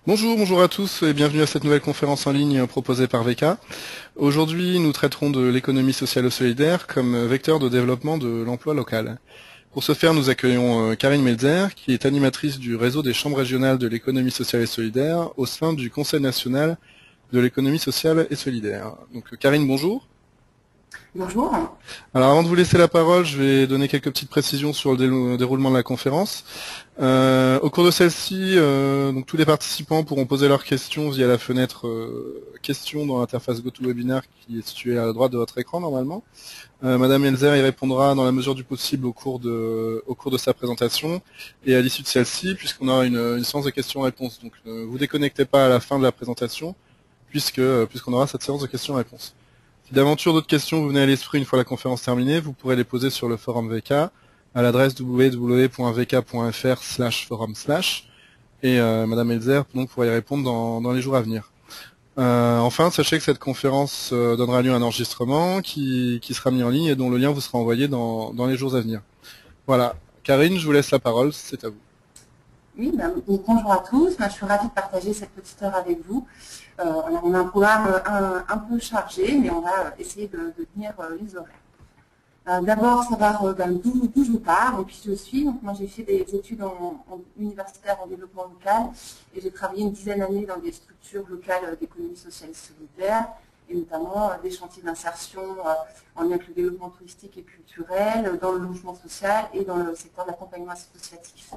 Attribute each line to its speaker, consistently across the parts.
Speaker 1: Bonjour à tous et bienvenue à cette nouvelle conférence en ligne proposée par VK. Aujourd'hui, nous traiterons de l'économie sociale et solidaire comme vecteur de développement de l'emploi local. Pour ce faire, nous accueillons Karine Melzer, qui est animatrice du réseau des chambres régionales de l'économie sociale et solidaire au sein du Conseil national de l'économie sociale et solidaire. Donc Karine, bonjour.
Speaker 2: Bonjour.
Speaker 1: Alors avant de vous laisser la parole, je vais donner quelques petites précisions sur le déroulement de la conférence. Au cours de celle-ci, donc tous les participants pourront poser leurs questions via la fenêtre questions dans l'interface GoToWebinar qui est située à droite de votre écran normalement. Madame Elzer y répondra dans la mesure du possible au cours de sa présentation et à l'issue de celle-ci, puisqu'on aura une séance de questions-réponses. Donc ne vous déconnectez pas à la fin de la présentation, puisqu'on aura cette séance de questions-réponses. Si d'aventure d'autres questions vous venez à l'esprit une fois la conférence terminée, vous pourrez les poser sur le forum VK à l'adresse www.vk.fr/forum/ et Madame Elzer donc pourra y répondre dans les jours à venir. Enfin, sachez que cette conférence donnera lieu à un enregistrement qui sera mis en ligne et dont le lien vous sera envoyé dans les jours à venir. Voilà. Karine, je vous laisse la parole, c'est à vous.
Speaker 2: Oui, donc bonjour à tous. Je suis ravie de partager cette petite heure avec vous. On a un programme un peu chargé, mais on va essayer de tenir les horaires. D'abord, savoir d'où je pars et puis je suis. Donc, moi, j'ai fait des études universitaires en développement local et j'ai travaillé une dizaine d'années dans des structures locales d'économie sociale et solidaire, et notamment des chantiers d'insertion en lien avec le développement touristique et culturel, dans le logement social et dans le secteur de l'accompagnement associatif.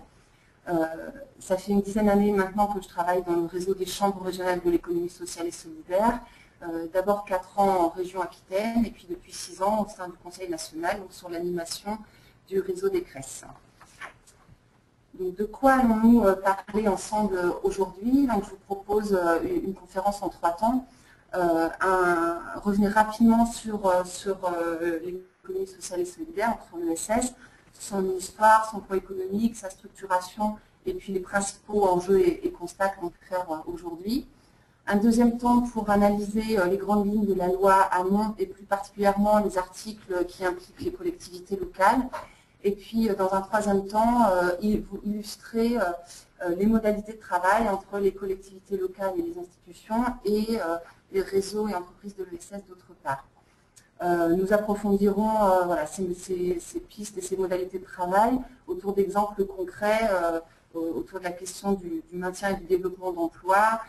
Speaker 2: Ça fait une dizaine d'années maintenant que je travaille dans le réseau des chambres régionales de l'économie sociale et solidaire. D'abord 4 ans en région Aquitaine et puis depuis 6 ans au sein du Conseil national, donc sur l'animation du réseau des CRES. Donc, de quoi allons-nous parler ensemble aujourd'hui? Je vous propose une conférence en 3 temps. Revenir rapidement sur l'économie sociale et solidaire, son ESS, son histoire, son poids économique, sa structuration et puis les principaux enjeux et constats qu'on peut faire aujourd'hui. Un deuxième temps pour analyser les grandes lignes de la loi Hamon et plus particulièrement les articles qui impliquent les collectivités locales. Et puis, dans un troisième temps, vous illustrer les modalités de travail entre les collectivités locales et les institutions et les réseaux et entreprises de l'ESS d'autre part. Nous approfondirons ces pistes et ces modalités de travail autour d'exemples concrets, autour de la question du maintien et du développement d'emplois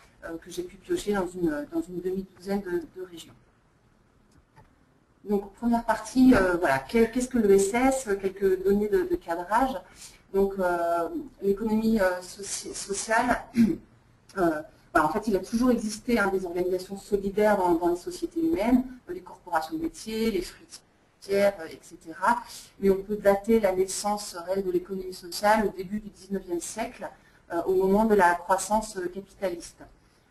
Speaker 2: que j'ai pu piocher dans une demi-douzaine de régions. Donc, première partie, qu'est-ce que l'ESS? Quelques données de cadrage. Donc, l'économie sociale, en fait, il a toujours existé des organisations solidaires dans les sociétés humaines, les corporations de métiers, les fruitières, etc. Mais on peut dater la naissance réelle de l'économie sociale au début du XIXe siècle, au moment de la croissance capitaliste.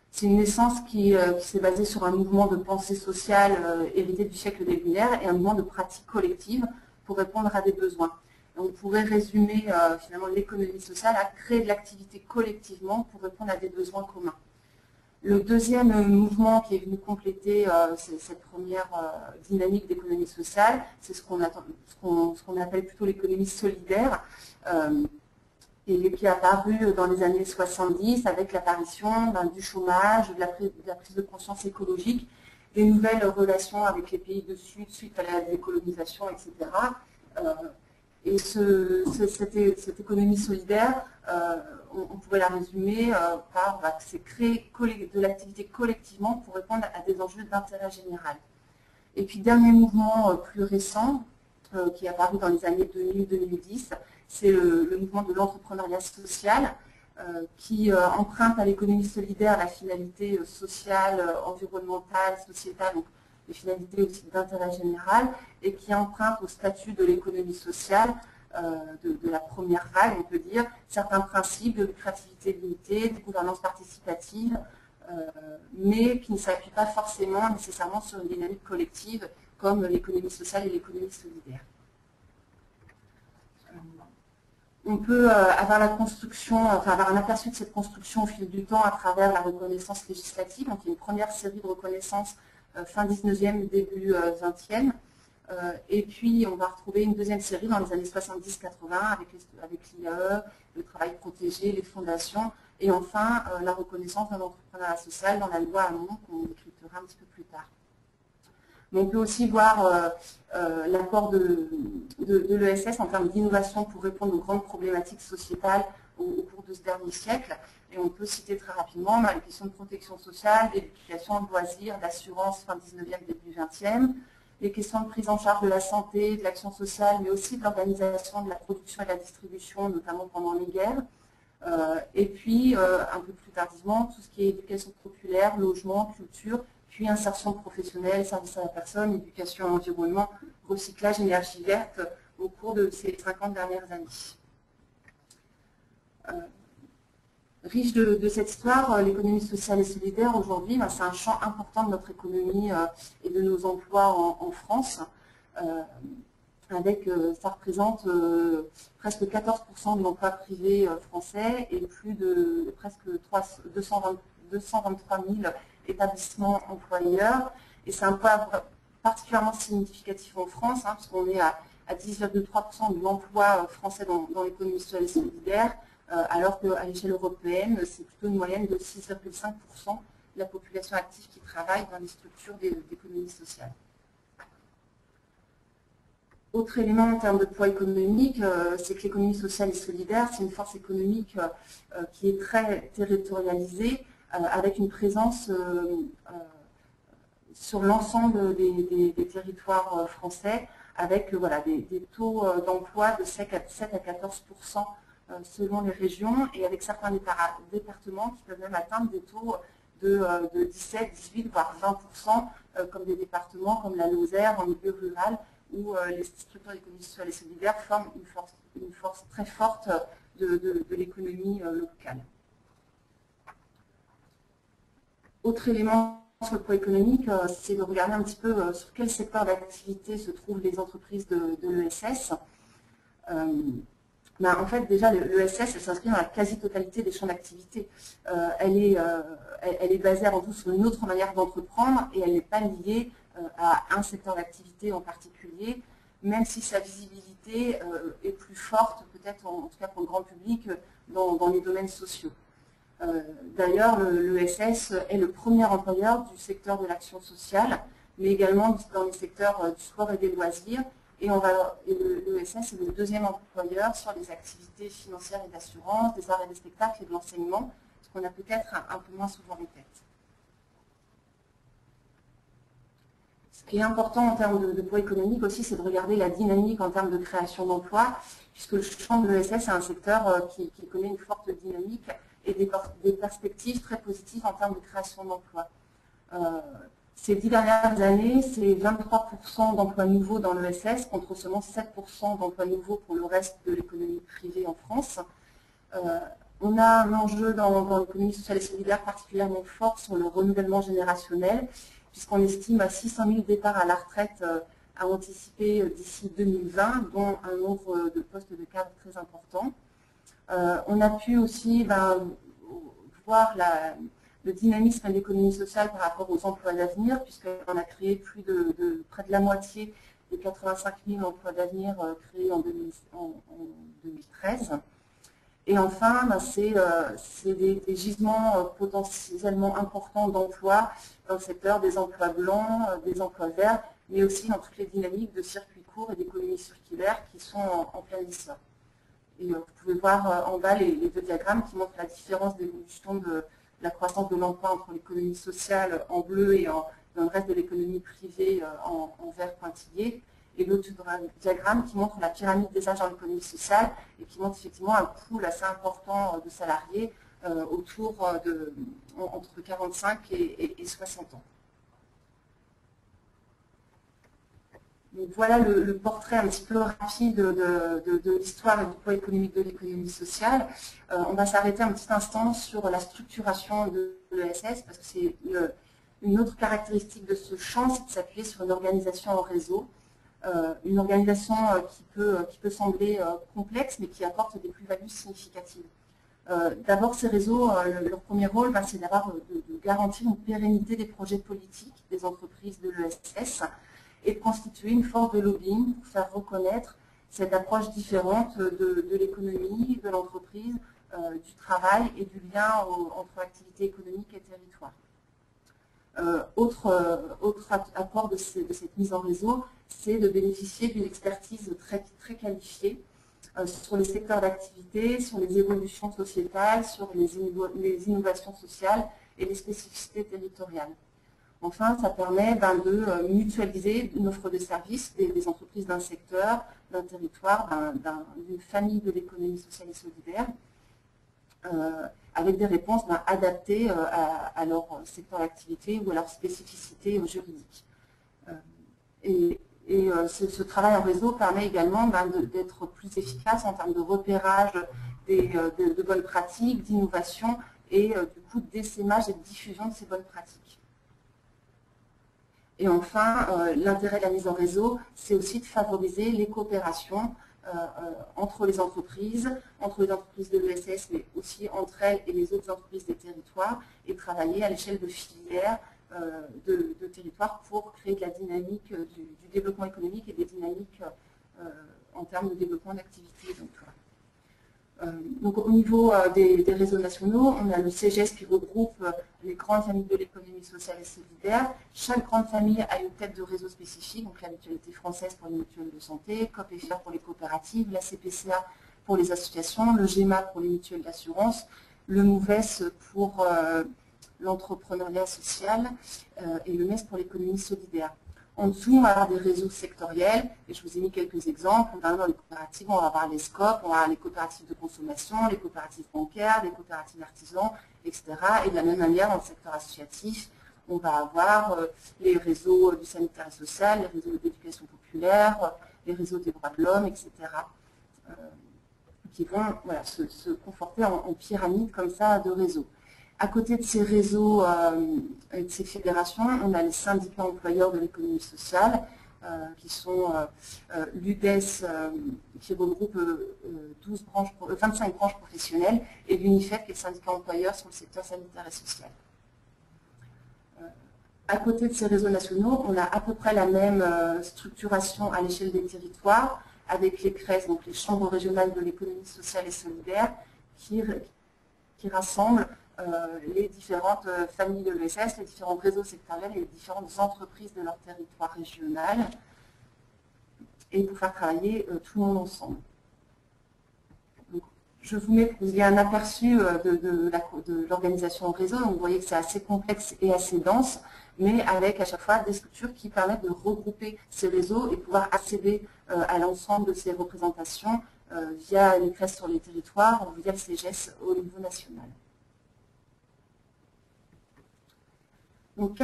Speaker 2: C'est une naissance qui s'est basée sur un mouvement de pensée sociale hérité du siècle des Lumières et un mouvement de pratique collective pour répondre à des besoins. Et on pourrait résumer finalement l'économie sociale à créer de l'activité collectivement pour répondre à des besoins communs. Le deuxième mouvement qui est venu compléter cette première dynamique d'économie sociale, c'est ce qu'on appelle plutôt l'économie solidaire, et qui est apparu dans les années 70 avec l'apparition du chômage, de la prise de conscience écologique, des nouvelles relations avec les pays du Sud suite à la décolonisation, etc. Et cette économie solidaire, on pourrait la résumer par c'est créer de l'activité collectivement pour répondre à des enjeux d'intérêt général. Et puis, dernier mouvement plus récent, qui est apparu dans les années 2000-2010, c'est le mouvement de l'entrepreneuriat social qui emprunte à l'économie solidaire la finalité sociale, environnementale, sociétale, donc les finalités aussi d'intérêt général, et qui emprunte au statut de l'économie sociale de la première vague, on peut dire, certains principes de lucrativité limitée, de gouvernance participative, mais qui ne s'appuient pas forcément nécessairement sur une dynamique collective comme l'économie sociale et l'économie solidaire. On peut avoir avoir un aperçu de cette construction au fil du temps à travers la reconnaissance législative. Donc, il y a une première série de reconnaissances fin 19e, début 20e. Et puis, on va retrouver une deuxième série dans les années 70-80 avec l'IAE, le travail protégé, les fondations, Et enfin, la reconnaissance d'un entrepreneuriat social dans la loi Hamon, qu'on discutera un petit peu plus tard. Mais on peut aussi voir l'apport de l'ESS en termes d'innovation pour répondre aux grandes problématiques sociétales au cours de ce dernier siècle. Et on peut citer très rapidement les questions de protection sociale, d'éducation, de loisirs, d'assurance fin 19e, début 20e, les questions de prise en charge de la santé, de l'action sociale, mais aussi de l'organisation de la production et de la distribution, notamment pendant les guerres. Et puis, un peu plus tardivement, tout ce qui est éducation populaire, logement, culture, puis insertion professionnelle, service à la personne, éducation à l'environnement, recyclage, énergie verte au cours de ces 50 dernières années. Riche de cette histoire, l'économie sociale et solidaire aujourd'hui, c'est un champ important de notre économie et de nos emplois en France. Ça représente presque 14% de l'emploi privé français et plus de presque 223 000 établissements employeurs. Et c'est un point particulièrement significatif en France, puisqu'on est à 10,3% de l'emploi français dans l'économie sociale et solidaire, alors qu'à l'échelle européenne, c'est plutôt une moyenne de 6,5% de la population active qui travaille dans les structures d'économie sociale. Autre élément en termes de poids économique, c'est que l'économie sociale et solidaire, c'est une force économique qui est très territorialisée, avec une présence sur l'ensemble des territoires français, avec des taux d'emploi de 7 à 14% selon les régions, et avec certains départements qui peuvent même atteindre des taux de 17, 18, voire 20%, comme des départements comme la Lozère, en milieu rural, où les structures d'économie sociale et solidaire forment une force très forte de l'économie locale. Autre élément sur le poids économique, c'est de regarder un petit peu sur quel secteur d'activité se trouvent les entreprises de l'ESS. En fait, déjà, l'ESS s'inscrit dans la quasi-totalité des champs d'activité. Elle est basée avant tout sur une autre manière d'entreprendre et elle n'est pas liée à un secteur d'activité en particulier, même si sa visibilité est plus forte, peut-être en tout cas pour le grand public, dans les domaines sociaux. D'ailleurs, l'ESS est le premier employeur du secteur de l'action sociale, mais également dans les secteurs du sport et des loisirs. Et l'ESS est le deuxième employeur sur les activités financières et d'assurance, des arts et des spectacles et de l'enseignement, ce qu'on a peut-être un peu moins souvent en tête. Ce qui est important en termes de poids économique aussi, c'est de regarder la dynamique en termes de création d'emplois, puisque le champ de l'ESS est un secteur qui connaît une forte dynamique et des perspectives très positives en termes de création d'emplois. Ces 10 dernières années, c'est 23% d'emplois nouveaux dans l'ESS contre seulement 7% d'emplois nouveaux pour le reste de l'économie privée en France. On a un enjeu dans l'économie sociale et solidaire particulièrement fort sur le renouvellement générationnel, puisqu'on estime à 600 000 départs à la retraite à anticiper d'ici 2020, dont un nombre de postes de cadre très important. On a pu aussi voir le dynamisme de l'économie sociale par rapport aux emplois d'avenir, puisqu'on a créé près de la moitié des 85 000 emplois d'avenir créés en 2013. Et enfin, c'est des gisements potentiellement importants d'emplois dans le secteur des emplois blancs, des emplois verts, mais aussi dans toutes les dynamiques de circuits courts et d'économie circulaire qui sont en plein essor. Et vous pouvez voir en bas les deux diagrammes qui montrent la différence d'évolution de la croissance de l'emploi entre l'économie sociale en bleu et dans le reste de l'économie privée en vert pointillé. Et l'autre diagramme qui montre la pyramide des âges dans l'économie sociale et qui montre effectivement un pool assez important de salariés entre 45 et 60 ans. Donc voilà le portrait un petit peu rapide de l'histoire et du poids économique de l'économie sociale. On va s'arrêter un petit instant sur la structuration de l'ESS parce que c'est une autre caractéristique de ce champ, c'est de s'appuyer sur une organisation en réseau. Une organisation qui peut sembler complexe, mais qui apporte des plus-values significatives. D'abord, ces réseaux, leur premier rôle, c'est de garantir une pérennité des projets politiques des entreprises de l'ESS et de constituer une force de lobbying pour faire reconnaître cette approche différente de l'économie, de l'entreprise, du travail et du lien entre activité économique et territoire. Autre apport de cette mise en réseau, c'est de bénéficier d'une expertise très qualifiée sur les secteurs d'activité, sur les évolutions sociétales, sur les innovations sociales et les spécificités territoriales. Enfin, ça permet de mutualiser une offre de services des entreprises d'un secteur, d'un territoire, d'une famille de l'économie sociale et solidaire, avec des réponses adaptées à leur secteur d'activité ou à leur spécificité juridique. Ce travail en réseau permet également d'être plus efficace en termes de repérage de bonnes pratiques, d'innovation et du coup d'essaimage et de diffusion de ces bonnes pratiques. Et enfin, l'intérêt de la mise en réseau, c'est aussi de favoriser les coopérations entre les entreprises de l'ESS, mais aussi entre elles et les autres entreprises des territoires, et travailler à l'échelle de filières de territoires pour créer de la dynamique du développement économique et des dynamiques en termes de développement d'activité. Donc au niveau des réseaux nationaux, on a le CGS qui regroupe les grandes familles de l'économie sociale et solidaire. Chaque grande famille a une tête de réseau spécifique, donc la Mutualité française pour les mutuelles de santé, COP/FR pour les coopératives, la CPCA pour les associations, le GEMA pour les mutuelles d'assurance, le MOVES pour l'entrepreneuriat social et le MES pour l'économie solidaire. En dessous, on va avoir des réseaux sectoriels, et je vous ai mis quelques exemples. Dans les coopératives, on va avoir les SCOP, on va avoir les coopératives de consommation, les coopératives bancaires, les coopératives artisans, etc. Et de la même manière, dans le secteur associatif, on va avoir les réseaux du sanitaire et social, les réseaux d'éducation populaire, les réseaux des droits de l'homme, etc. Qui vont se conforter en pyramide comme ça de réseaux. À côté de ces réseaux et de ces fédérations, on a les syndicats employeurs de l'économie sociale, qui sont l'UDES, qui regroupe 25 branches professionnelles, et l'UNIFEP, qui est le syndicat employeur sur le secteur sanitaire et social. À côté de ces réseaux nationaux, on a à peu près la même structuration à l'échelle des territoires, avec les CRES, donc les chambres régionales de l'économie sociale et solidaire, qui rassemblent les différentes familles de l'ESS, les différents réseaux sectoriels et les différentes entreprises de leur territoire régional, et pour faire travailler tout le monde ensemble. Donc, je vous mets pour que vous ayez un aperçu de l'organisation en réseau. Donc, vous voyez que c'est assez complexe et assez dense, mais avec à chaque fois des structures qui permettent de regrouper ces réseaux et pouvoir accéder à l'ensemble de ces représentations via les CRES sur les territoires ou via le CGS au niveau national. Donc,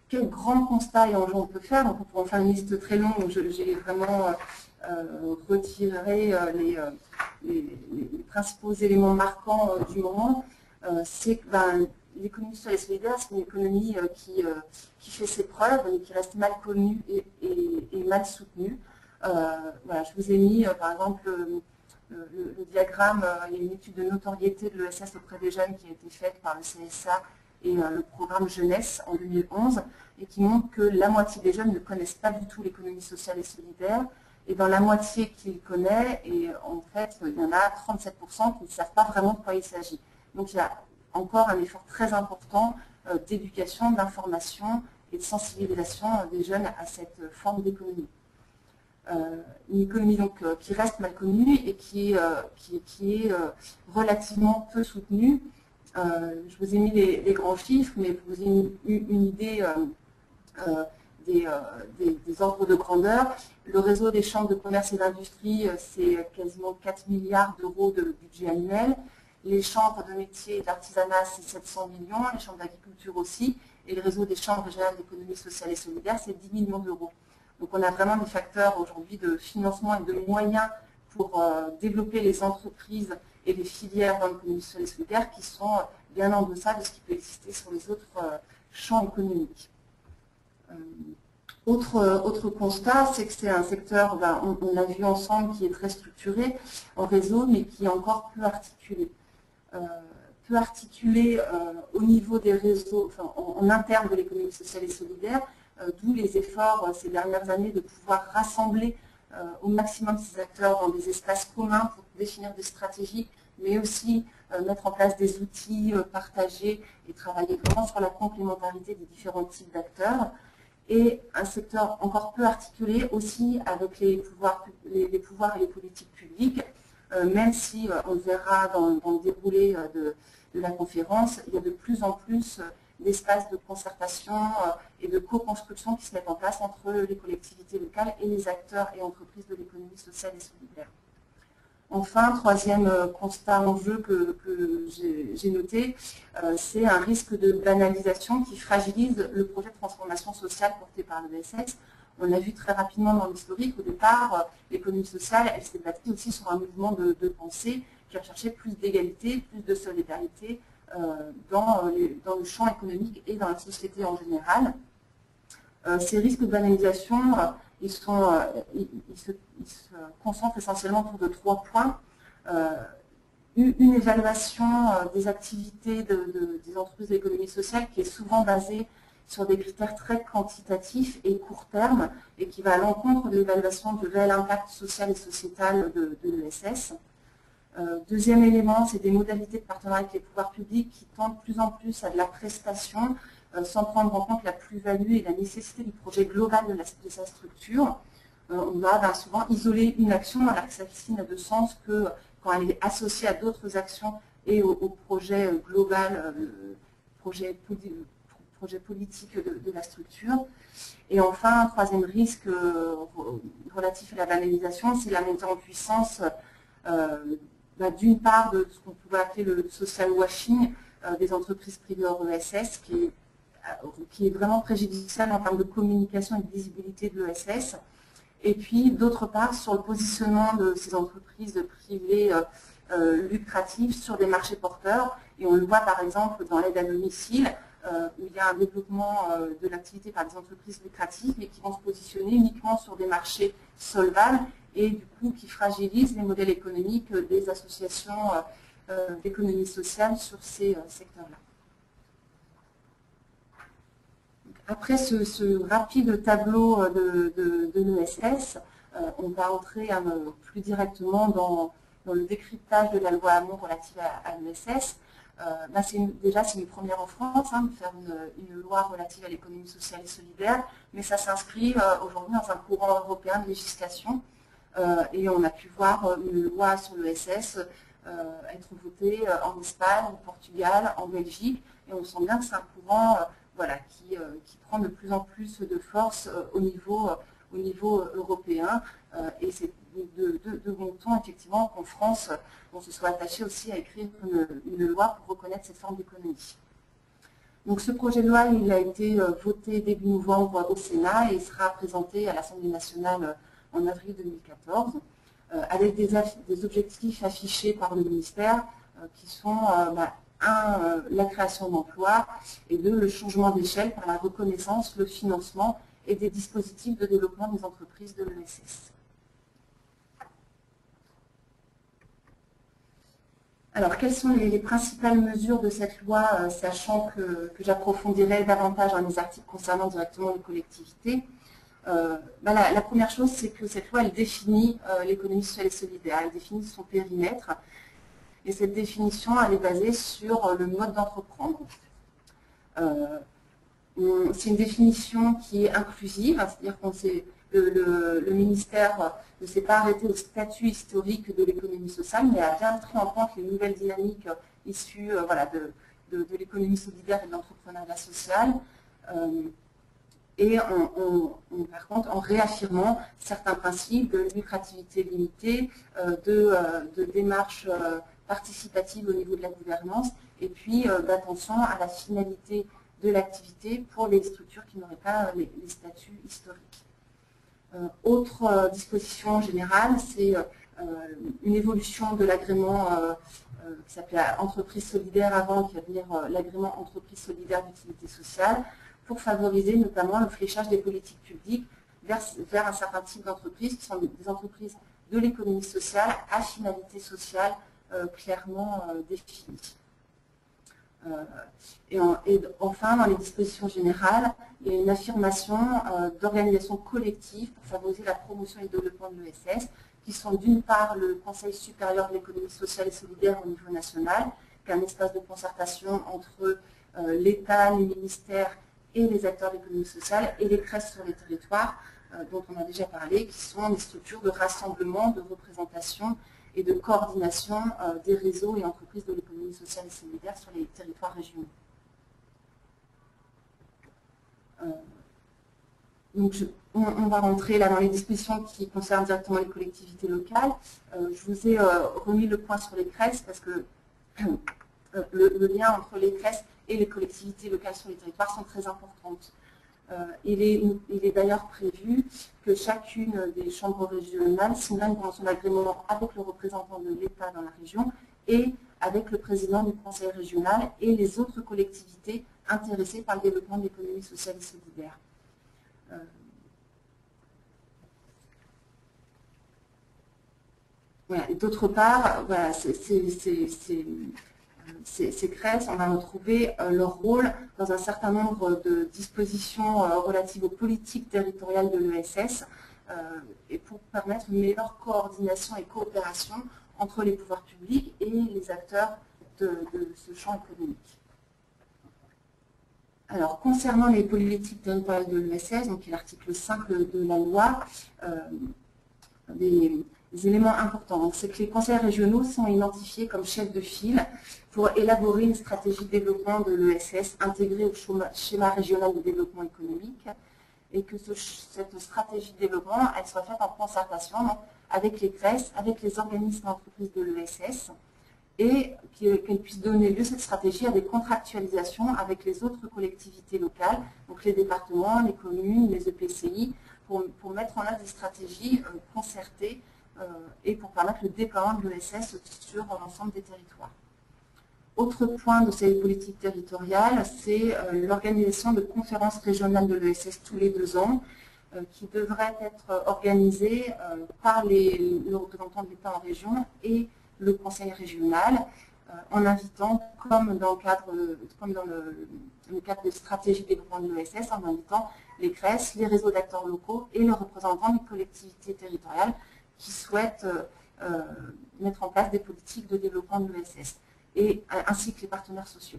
Speaker 2: quel grand constat et enjeu on peut faire? Donc, on peut en faire une liste très longue, donc j'ai vraiment retiré les principaux éléments marquants du moment. C'est que l'économie sociale et solidaire, c'est une économie qui fait ses preuves, mais qui reste mal connue et mal soutenue. Voilà, je vous ai mis, par exemple, le diagramme, il y a une étude de notoriété de l'ESS auprès des jeunes qui a été faite par le CSA et le programme Jeunesse en 2011, et qui montre que la moitié des jeunes ne connaissent pas du tout l'économie sociale et solidaire, et dans la moitié qui connaît, et en fait, il y en a 37% qui ne savent pas vraiment de quoi il s'agit. Donc il y a encore un effort très important d'éducation, d'information et de sensibilisation des jeunes à cette forme d'économie. Une économie donc, qui reste mal connue et qui est relativement peu soutenue. Je vous ai mis les grands chiffres, mais pour vous ayez une idée des ordres de grandeur. Le réseau des chambres de commerce et d'industrie, c'est quasiment 4 milliards d'euros de budget annuel. Les chambres de métiers et d'artisanat, c'est 700 millions, les chambres d'agriculture aussi, et le réseau des chambres régionales d'économie sociale et solidaire, c'est 10 millions d'euros. Donc on a vraiment des facteurs aujourd'hui de financement et de moyens pour développer les entreprises et les filières dans l'économie sociale et solidaire qui sont bien en deçà de ce qui peut exister sur les autres champs économiques. Autre constat, c'est que c'est un secteur, on l'a vu ensemble, qui est très structuré en réseau, mais qui est encore peu articulé. Au niveau des réseaux, enfin, en interne de l'économie sociale et solidaire, d'où les efforts ces dernières années de pouvoir rassembler au maximum ces acteurs dans des espaces communs pour définir des stratégies mais aussi mettre en place des outils partagés et travailler vraiment sur la complémentarité des différents types d'acteurs. Et un secteur encore peu articulé aussi avec les pouvoirs et les politiques publiques, même si on le verra dans le déroulé de la conférence, il y a de plus en plus d'espaces de concertation et de co-construction qui se mettent en place entre les collectivités locales et les acteurs et entreprises de l'économie sociale et solidaire. Enfin, troisième constat enjeu que j'ai noté, c'est un risque de banalisation qui fragilise le projet de transformation sociale porté par l'ESS. On l'a vu très rapidement dans l'historique, au départ, l'économie sociale, elle s'est bâtie aussi sur un mouvement de pensée qui recherchait plus d'égalité, plus de solidarité dans le champ économique et dans la société en général. Ces risques de banalisation, ils se concentrent essentiellement autour de 3 points. Une évaluation des activités des entreprises de l'économie sociale qui est souvent basée sur des critères très quantitatifs et court terme et qui va à l'encontre de l'évaluation du réel impact social et sociétal de l'ESS. Deuxième élément, c'est des modalités de partenariat avec les pouvoirs publics qui tendent de plus en plus à de la prestation sans prendre en compte la plus-value et la nécessité du projet global de sa structure. On va souvent isoler une action alors que celle-ci n'a de sens que quand elle est associée à d'autres actions et au projet global, projet politique de la structure. Et enfin, un troisième risque relatif à la banalisation, c'est la montée en puissance d'une part de ce qu'on pourrait appeler le social washing des entreprises privées hors ESS, qui est vraiment préjudiciable en termes de communication et de visibilité de l'ESS. Et puis, d'autre part, sur le positionnement de ces entreprises privées lucratives sur des marchés porteurs. Et on le voit par exemple dans l'aide à domicile, où il y a un développement de l'activité par des entreprises lucratives, mais qui vont se positionner uniquement sur des marchés solvables et du coup qui fragilisent les modèles économiques des associations d'économie sociale sur ces secteurs-là. Après ce rapide tableau de l'ESS, on va entrer plus directement dans le décryptage de la loi Hamon relative à l'ESS. Déjà, c'est une première en France de faire une loi relative à l'économie sociale et solidaire, mais ça s'inscrit aujourd'hui dans un courant européen de législation. Et on a pu voir une loi sur l'ESS être votée en Espagne, au Portugal, en Belgique, et on sent bien que c'est un courant qui prend de plus en plus de force au niveau européen. Et c'est de bon ton, effectivement, qu'en France, on se soit attaché aussi à écrire une loi pour reconnaître cette forme d'économie. Donc ce projet de loi, il a été voté début novembre au Sénat et il sera présenté à l'Assemblée nationale en avril 2014, avec des objectifs affichés par le ministère qui sont la création d'emplois, et 2, le changement d'échelle par la reconnaissance, le financement et des dispositifs de développement des entreprises de l'ESS. Alors, quelles sont les principales mesures de cette loi, sachant que j'approfondirai davantage dans les articles concernant directement les collectivités. La première chose, c'est que cette loi, elle définit l'économie sociale et solidaire, elle définit son périmètre. Et cette définition, elle est basée sur le mode d'entreprendre. C'est une définition qui est inclusive, c'est-à-dire que le ministère ne s'est pas arrêté au statut historique de l'économie sociale, mais a bien pris en compte les nouvelles dynamiques issues de l'économie solidaire et de l'entrepreneuriat social. Et par contre, en réaffirmant certains principes de lucrativité limitée, de démarche participative au niveau de la gouvernance, et puis d'attention à la finalité de l'activité pour les structures qui n'auraient pas les statuts historiques. Autre disposition générale, c'est une évolution de l'agrément qui s'appelait entreprise solidaire avant, qui va devenir l'agrément entreprise solidaire d'utilité sociale, pour favoriser notamment le fléchage des politiques publiques vers un certain type d'entreprises, qui sont des entreprises de l'économie sociale à finalité sociale clairement définies. Et enfin, dans les dispositions générales, il y a une affirmation d'organisation collective pour favoriser la promotion et le développement de l'ESS, qui sont d'une part le Conseil supérieur de l'économie sociale et solidaire au niveau national, qui est un espace de concertation entre l'État, les ministères et les acteurs de l'économie sociale, et les CRES sur les territoires, dont on a déjà parlé, qui sont des structures de rassemblement, de représentation et de coordination des réseaux et entreprises de l'économie sociale et solidaire sur les territoires régionaux. Donc on va rentrer là dans les dispositions qui concernent directement les collectivités locales. Je vous ai remis le point sur les CRES parce que le lien entre les CRES et les collectivités locales sur les territoires sont très importantes. Il est d'ailleurs prévu que chacune des chambres régionales signera une convention d'agrément avec le représentant de l'État dans la région et avec le président du conseil régional et les autres collectivités intéressées par le développement de l'économie sociale et solidaire. Voilà. D'autre part, voilà, ces CRES, on va retrouver leur rôle dans un certain nombre de dispositions relatives aux politiques territoriales de l'ESS et pour permettre une meilleure coordination et coopération entre les pouvoirs publics et les acteurs de ce champ économique. Alors, concernant les politiques territoriales de l'ESS, donc l'article 5 de la loi, des éléments importants, c'est que les conseils régionaux sont identifiés comme chefs de file pour élaborer une stratégie de développement de l'ESS intégrée au schéma régional de développement économique et que cette stratégie de développement, elle soit faite en concertation avec les CRES, avec les organismes d'entreprise de l'ESS et qu'elle puisse donner lieu, cette stratégie, à des contractualisations avec les autres collectivités locales, donc les départements, les communes, les EPCI, pour mettre en œuvre des stratégies concertées et pour permettre le déploiement de l'ESS sur l'ensemble des territoires. Autre point de ces politiques territoriales, c'est l'organisation de conférences régionales de l'ESS tous les 2 ans, qui devraient être organisées par le représentant de l'État en région et le conseil régional, en invitant, comme dans le cadre de stratégie de développement de l'ESS, en invitant les CRES, les réseaux d'acteurs locaux et les représentants des collectivités territoriales qui souhaitent mettre en place des politiques de développement de l'ESS, ainsi que les partenaires sociaux.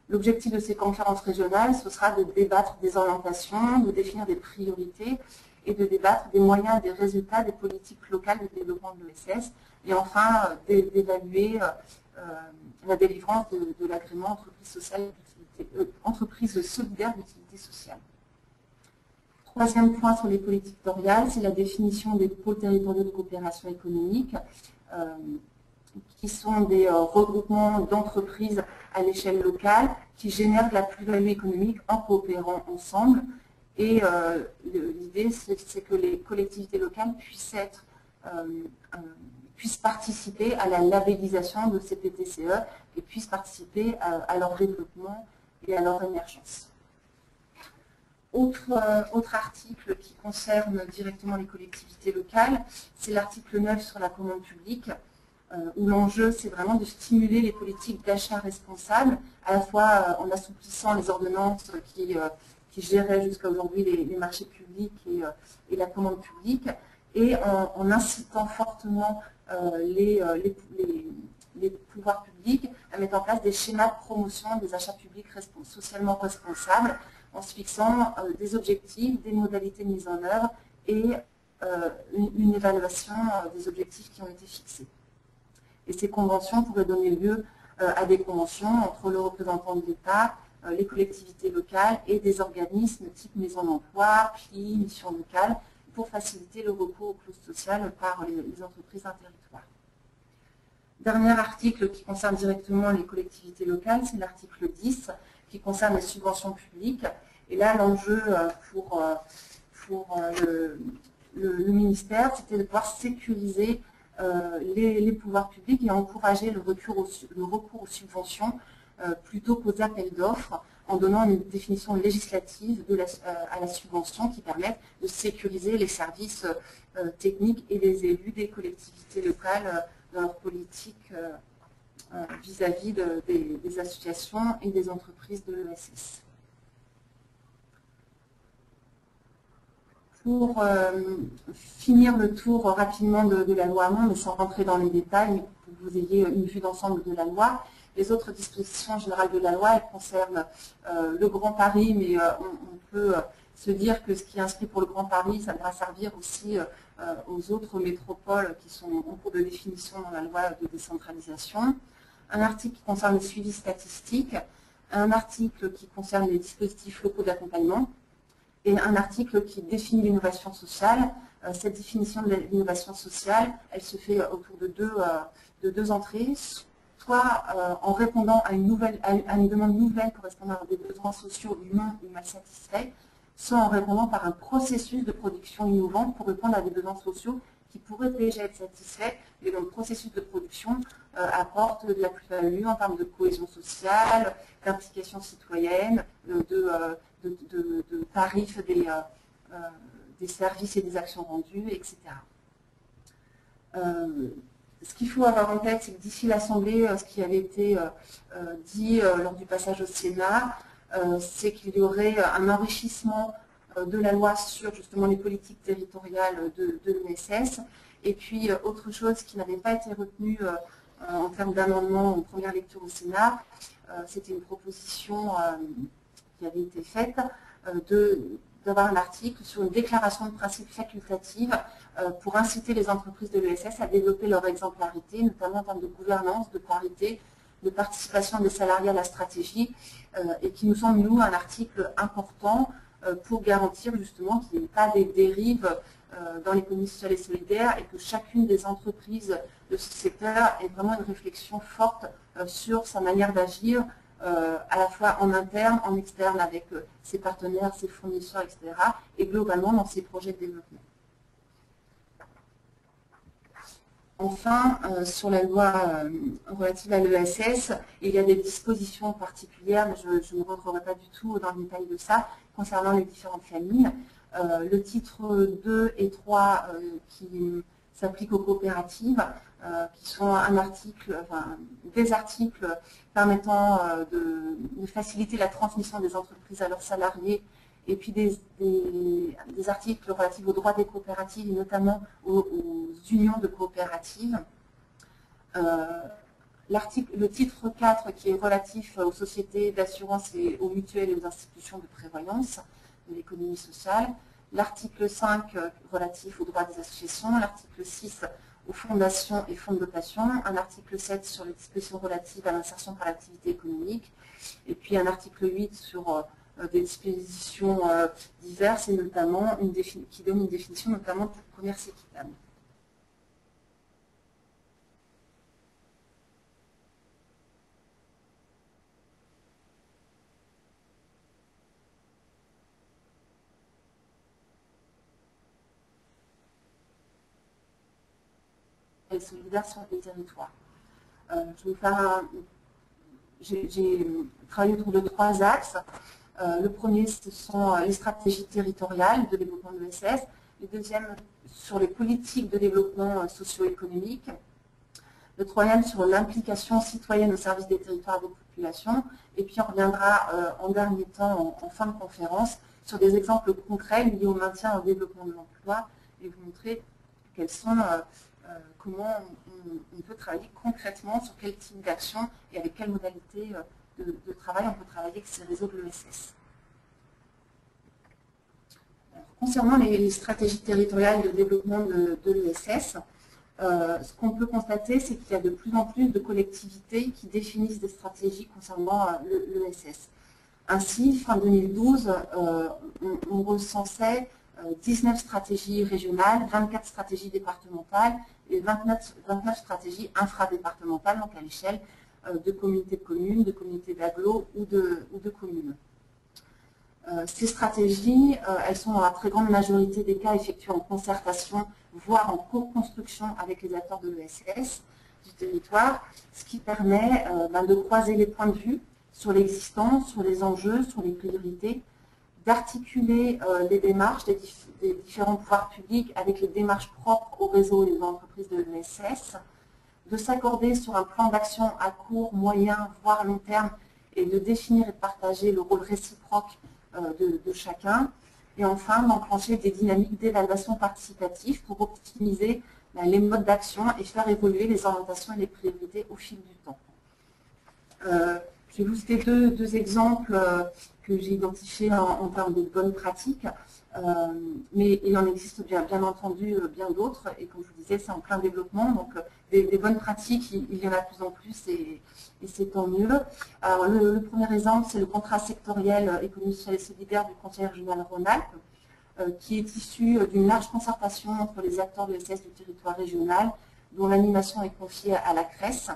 Speaker 2: L'objectif de ces conférences régionales, ce sera de débattre des orientations, de définir des priorités et de débattre des moyens et des résultats des politiques locales de développement de l'ESS et enfin d'évaluer la délivrance de l'agrément entreprise solidaire d'utilité sociale. Troisième point sur les politiques territoriales, c'est la définition des pôles territoriaux de coopération économique, qui sont des regroupements d'entreprises à l'échelle locale qui génèrent de la plus-value économique en coopérant ensemble. Et l'idée, c'est que les collectivités locales puissent participer à la labellisation de ces PTCE et puissent participer à leur développement et à leur émergence. Autre article qui concerne directement les collectivités locales, c'est l'article 9 sur la commande publique, où l'enjeu, c'est vraiment de stimuler les politiques d'achat responsable, à la fois en assouplissant les ordonnances qui géraient jusqu'à aujourd'hui les marchés publics et la commande publique, et en incitant fortement les pouvoirs publics à mettre en place des schémas de promotion des achats publics socialement responsables, en se fixant des objectifs, des modalités de mise en œuvre et une évaluation des objectifs qui ont été fixés. Et ces conventions pourraient donner lieu à des conventions entre le représentant de l'État, les collectivités locales et des organismes type maison d'emploi, PLI, mission locale, pour faciliter le recours aux clauses sociales par les entreprises d'un territoire. Dernier article qui concerne directement les collectivités locales, c'est l'article 10 qui concerne les subventions publiques. Et là, l'enjeu pour le ministère, c'était de pouvoir sécuriser les pouvoirs publics et encourager le recours aux subventions plutôt qu'aux appels d'offres, en donnant une définition législative à la subvention qui permette de sécuriser les services techniques et les élus des collectivités locales dans leur politique vis-à-vis des associations et des entreprises de l'ESS. Pour finir le tour rapidement de la loi Hamon, mais sans rentrer dans les détails, mais pour que vous ayez une vue d'ensemble de la loi, les autres dispositions générales de la loi, elles concernent le Grand Paris, mais on peut se dire que ce qui est inscrit pour le Grand Paris, ça devra servir aussi aux autres métropoles qui sont en cours de définition dans la loi de décentralisation. Un article qui concerne le suivi statistique, un article qui concerne les dispositifs locaux d'accompagnement, et un article qui définit l'innovation sociale. Cette définition de l'innovation sociale, elle se fait autour de deux entrées, soit en répondant à une demande nouvelle correspondant à des besoins sociaux non ou mal satisfaits, soit en répondant par un processus de production innovant pour répondre à des besoins sociaux qui pourraient déjà être satisfaits, mais dont le processus de production apporte de la plus-value en termes de cohésion sociale, d'implication citoyenne, de tarifs des services et des actions rendues, etc. Ce qu'il faut avoir en tête, c'est que d'ici l'Assemblée, ce qui avait été dit lors du passage au Sénat, c'est qu'il y aurait un enrichissement de la loi sur justement les politiques territoriales de l'ESS. Et puis, autre chose qui n'avait pas été retenue en termes d'amendement en première lecture au Sénat, c'était une proposition qui avait été faite d'avoir un article sur une déclaration de principe facultative pour inciter les entreprises de l'ESS à développer leur exemplarité, notamment en termes de gouvernance, de parité, de participation des salariés à la stratégie, et qui nous semble, nous, un article important pour garantir justement qu'il n'y ait pas des dérives dans l'économie sociale et solidaire et que chacune des entreprises de ce secteur ait vraiment une réflexion forte sur sa manière d'agir, à la fois en interne, en externe avec ses partenaires, ses fournisseurs, etc. et globalement dans ses projets de développement. Enfin, sur la loi relative à l'ESS, il y a des dispositions particulières, mais je ne rentrerai pas du tout dans le détail de ça, concernant les différentes familles. Le titre 2 et 3 qui s'appliquent aux coopératives, qui sont des articles permettant de faciliter la transmission des entreprises à leurs salariés, et puis des articles relatifs aux droits des coopératives, et notamment aux unions de coopératives. Le titre 4 qui est relatif aux sociétés d'assurance et aux mutuelles et aux institutions de prévoyance de l'économie sociale. L'article 5 relatif aux droits des associations. L'article 6 aux fondations et fonds de dotation. Un article 7 sur les dispositions relatives à l'insertion par l'activité économique. Et puis un article 8 sur des dispositions diverses et notamment qui donne une définition notamment du commerce équitable. Et solidaire sur les territoires. J'ai travaillé autour de 3 axes. Le premier, ce sont les stratégies territoriales de développement de l'ESS. Le deuxième, sur les politiques de développement socio-économique. Le troisième, sur l'implication citoyenne au service des territoires et des populations. Et puis, on reviendra en dernier temps, en fin de conférence, sur des exemples concrets liés au maintien et au développement de l'emploi et vous montrer quels sont, comment on peut travailler concrètement sur quel type d'action et avec quelle modalité de travail on peut travailler avec ces réseaux de l'ESS. Concernant les stratégies territoriales de développement de l'ESS, ce qu'on peut constater, c'est qu'il y a de plus en plus de collectivités qui définissent des stratégies concernant l'ESS. Ainsi, fin 2012, on recensait 19 stratégies régionales, 24 stratégies départementales et 29 stratégies infradépartementales, donc à l'échelle de communautés de communes, de communautés d'agglos ou de communes. Ces stratégies, elles sont dans la très grande majorité des cas effectuées en concertation, voire en co-construction avec les acteurs de l'ESS du territoire, ce qui permet de croiser les points de vue sur l'existant, sur les enjeux, sur les priorités, d'articuler les démarches des différents pouvoirs publics avec les démarches propres au réseau et aux entreprises de l'ESS, de s'accorder sur un plan d'action à court, moyen, voire long terme et de définir et de partager le rôle réciproque de chacun, Et enfin, d'enclencher des dynamiques d'évaluation participative pour optimiser les modes d'action et faire évoluer les orientations et les priorités au fil du temps. Je vais vous citer deux exemples que j'ai identifiés en termes de bonnes pratiques, mais il en existe bien entendu bien d'autres, et comme je vous disais, c'est en plein développement, donc des bonnes pratiques, il y en a de plus en plus, et c'est tant mieux. Alors, le premier exemple, c'est le contrat sectoriel économie sociale et solidaire du Conseil régional Rhône-Alpes, qui est issu d'une large concertation entre les acteurs de l'ESS du territoire régional, dont l'animation est confiée à la CRES.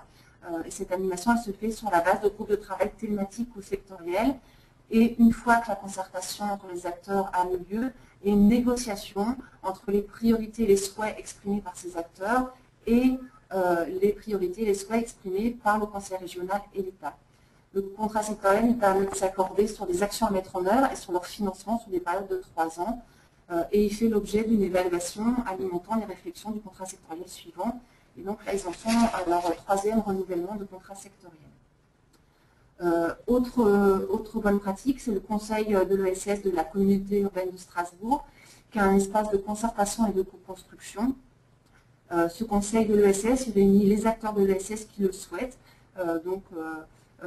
Speaker 2: Et cette animation, elle se fait sur la base de groupes de travail thématiques ou sectoriels. Et une fois que la concertation entre les acteurs a eu lieu, il y a une négociation entre les priorités et les souhaits exprimés par ces acteurs et les priorités et les souhaits exprimés par le Conseil régional et l'État. Le contrat sectoriel nous permet de s'accorder sur des actions à mettre en œuvre et sur leur financement sur des périodes de 3 ans. Et il fait l'objet d'une évaluation alimentant les réflexions du contrat sectoriel suivant. Et donc là, ils en sont à leur 3e renouvellement de contrat sectoriel. Autre bonne pratique, c'est le conseil de l'ESS de la communauté urbaine de Strasbourg, qui est un espace de concertation et de co-construction. Ce conseil de l'ESS, il réunit les acteurs de l'ESS qui le souhaitent, donc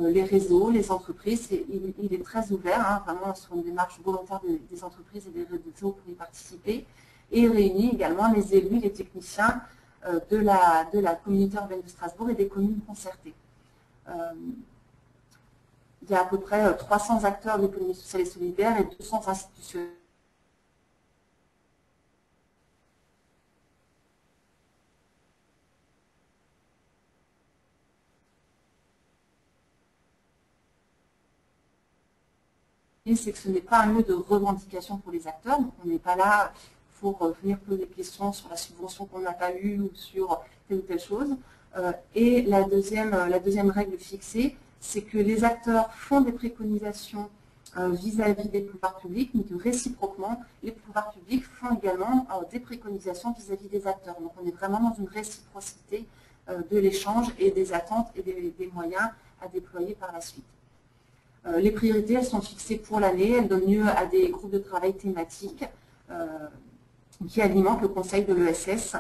Speaker 2: les réseaux, les entreprises, il est très ouvert, hein, vraiment sur une démarche volontaire des entreprises et des réseaux pour y participer, et il réunit également les élus, les techniciens de la communauté urbaine de Strasbourg et des communes concertées. Il y a à peu près 300 acteurs de l'économie sociale et solidaire et 200 institutions. C'est que ce n'est pas un lieu de revendication pour les acteurs, donc on n'est pas là pour venir poser des questions sur la subvention qu'on n'a pas eue ou sur telle ou telle chose. Et la deuxième règle fixée, c'est que les acteurs font des préconisations vis-à-vis des pouvoirs publics, mais que réciproquement, les pouvoirs publics font également des préconisations vis-à-vis des acteurs. Donc on est vraiment dans une réciprocité de l'échange et des attentes et des moyens à déployer par la suite. Les priorités, elles sont fixées pour l'année, elles donnent lieu à des groupes de travail thématiques qui alimentent le conseil de l'ESS,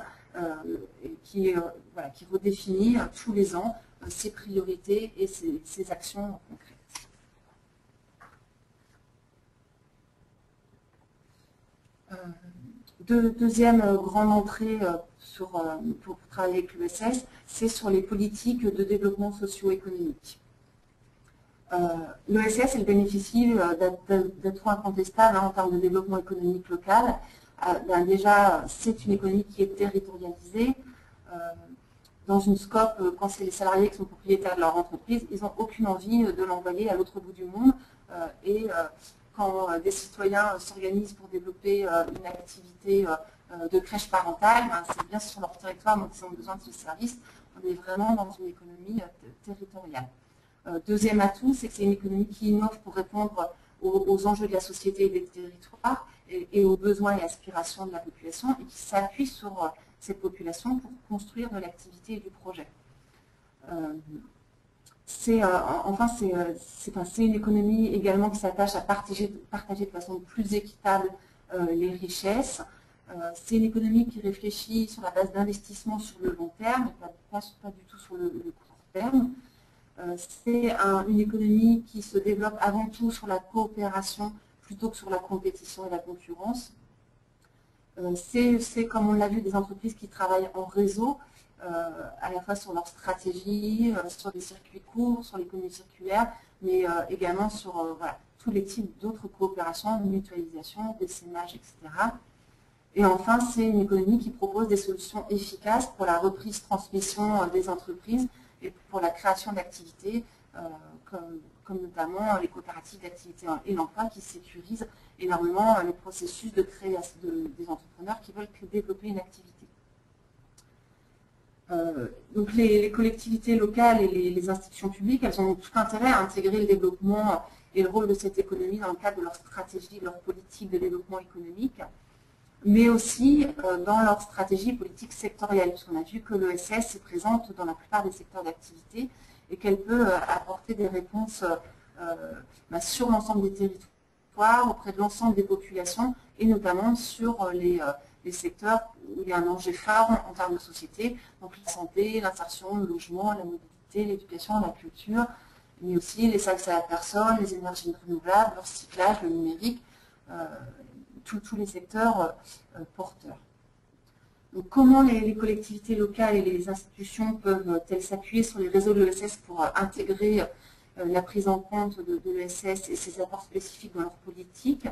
Speaker 2: qui redéfinit tous les ans ses priorités et ses actions concrètes. Deuxième grande entrée pour travailler avec l'ESS, c'est sur les politiques de développement socio-économique. L'ESS, elle bénéficie d'atouts incontestables en termes de développement économique local. Déjà, c'est une économie qui est territorialisée. Dans une scope, quand c'est les salariés qui sont propriétaires de leur entreprise, ils n'ont aucune envie de l'envoyer à l'autre bout du monde. Et quand des citoyens s'organisent pour développer une activité de crèche parentale, c'est bien sur leur territoire, donc ils ont besoin de ce service. On est vraiment dans une économie territoriale. Deuxième atout, c'est que c'est une économie qui innove pour répondre aux enjeux de la société et des territoires et aux besoins et aspirations de la population et qui s'appuie sur cette population pour construire de l'activité et du projet. Enfin, c'est une économie également qui s'attache à partager de façon plus équitable les richesses. C'est une économie qui réfléchit sur la base d'investissements sur le long terme, pas du tout sur le court terme. C'est une économie qui se développe avant tout sur la coopération plutôt que sur la compétition et la concurrence. C'est, comme on l'a vu, des entreprises qui travaillent en réseau, à la fois sur leur stratégie, sur des circuits courts, sur l'économie circulaire, mais également sur tous les types d'autres coopérations, de mutualisation, d'essaimage, etc. Et enfin, c'est une économie qui propose des solutions efficaces pour la reprise-transmission des entreprises et pour la création d'activités, comme notamment les coopératives d'activité et l'emploi qui sécurisent énormément le processus de création des entrepreneurs qui veulent développer une activité. Donc les collectivités locales et les institutions publiques, elles ont tout intérêt à intégrer le développement et le rôle de cette économie dans le cadre de leur stratégie, de leur politique de développement économique, mais aussi dans leur stratégie politique sectorielle, puisqu'on a vu que l'ESS est présente dans la plupart des secteurs d'activité et qu'elle peut apporter des réponses sur l'ensemble des territoires, auprès de l'ensemble des populations, et notamment sur les secteurs où il y a un enjeu phare en termes de société, donc la santé, l'insertion, le logement, la mobilité, l'éducation, la culture, mais aussi les services à la personne, les énergies renouvelables, le recyclage, le numérique, tous les secteurs porteurs. Donc, comment les collectivités locales et les institutions peuvent-elles s'appuyer sur les réseaux de l'ESS pour intégrer la prise en compte de l'ESS et ses apports spécifiques dans leur politique?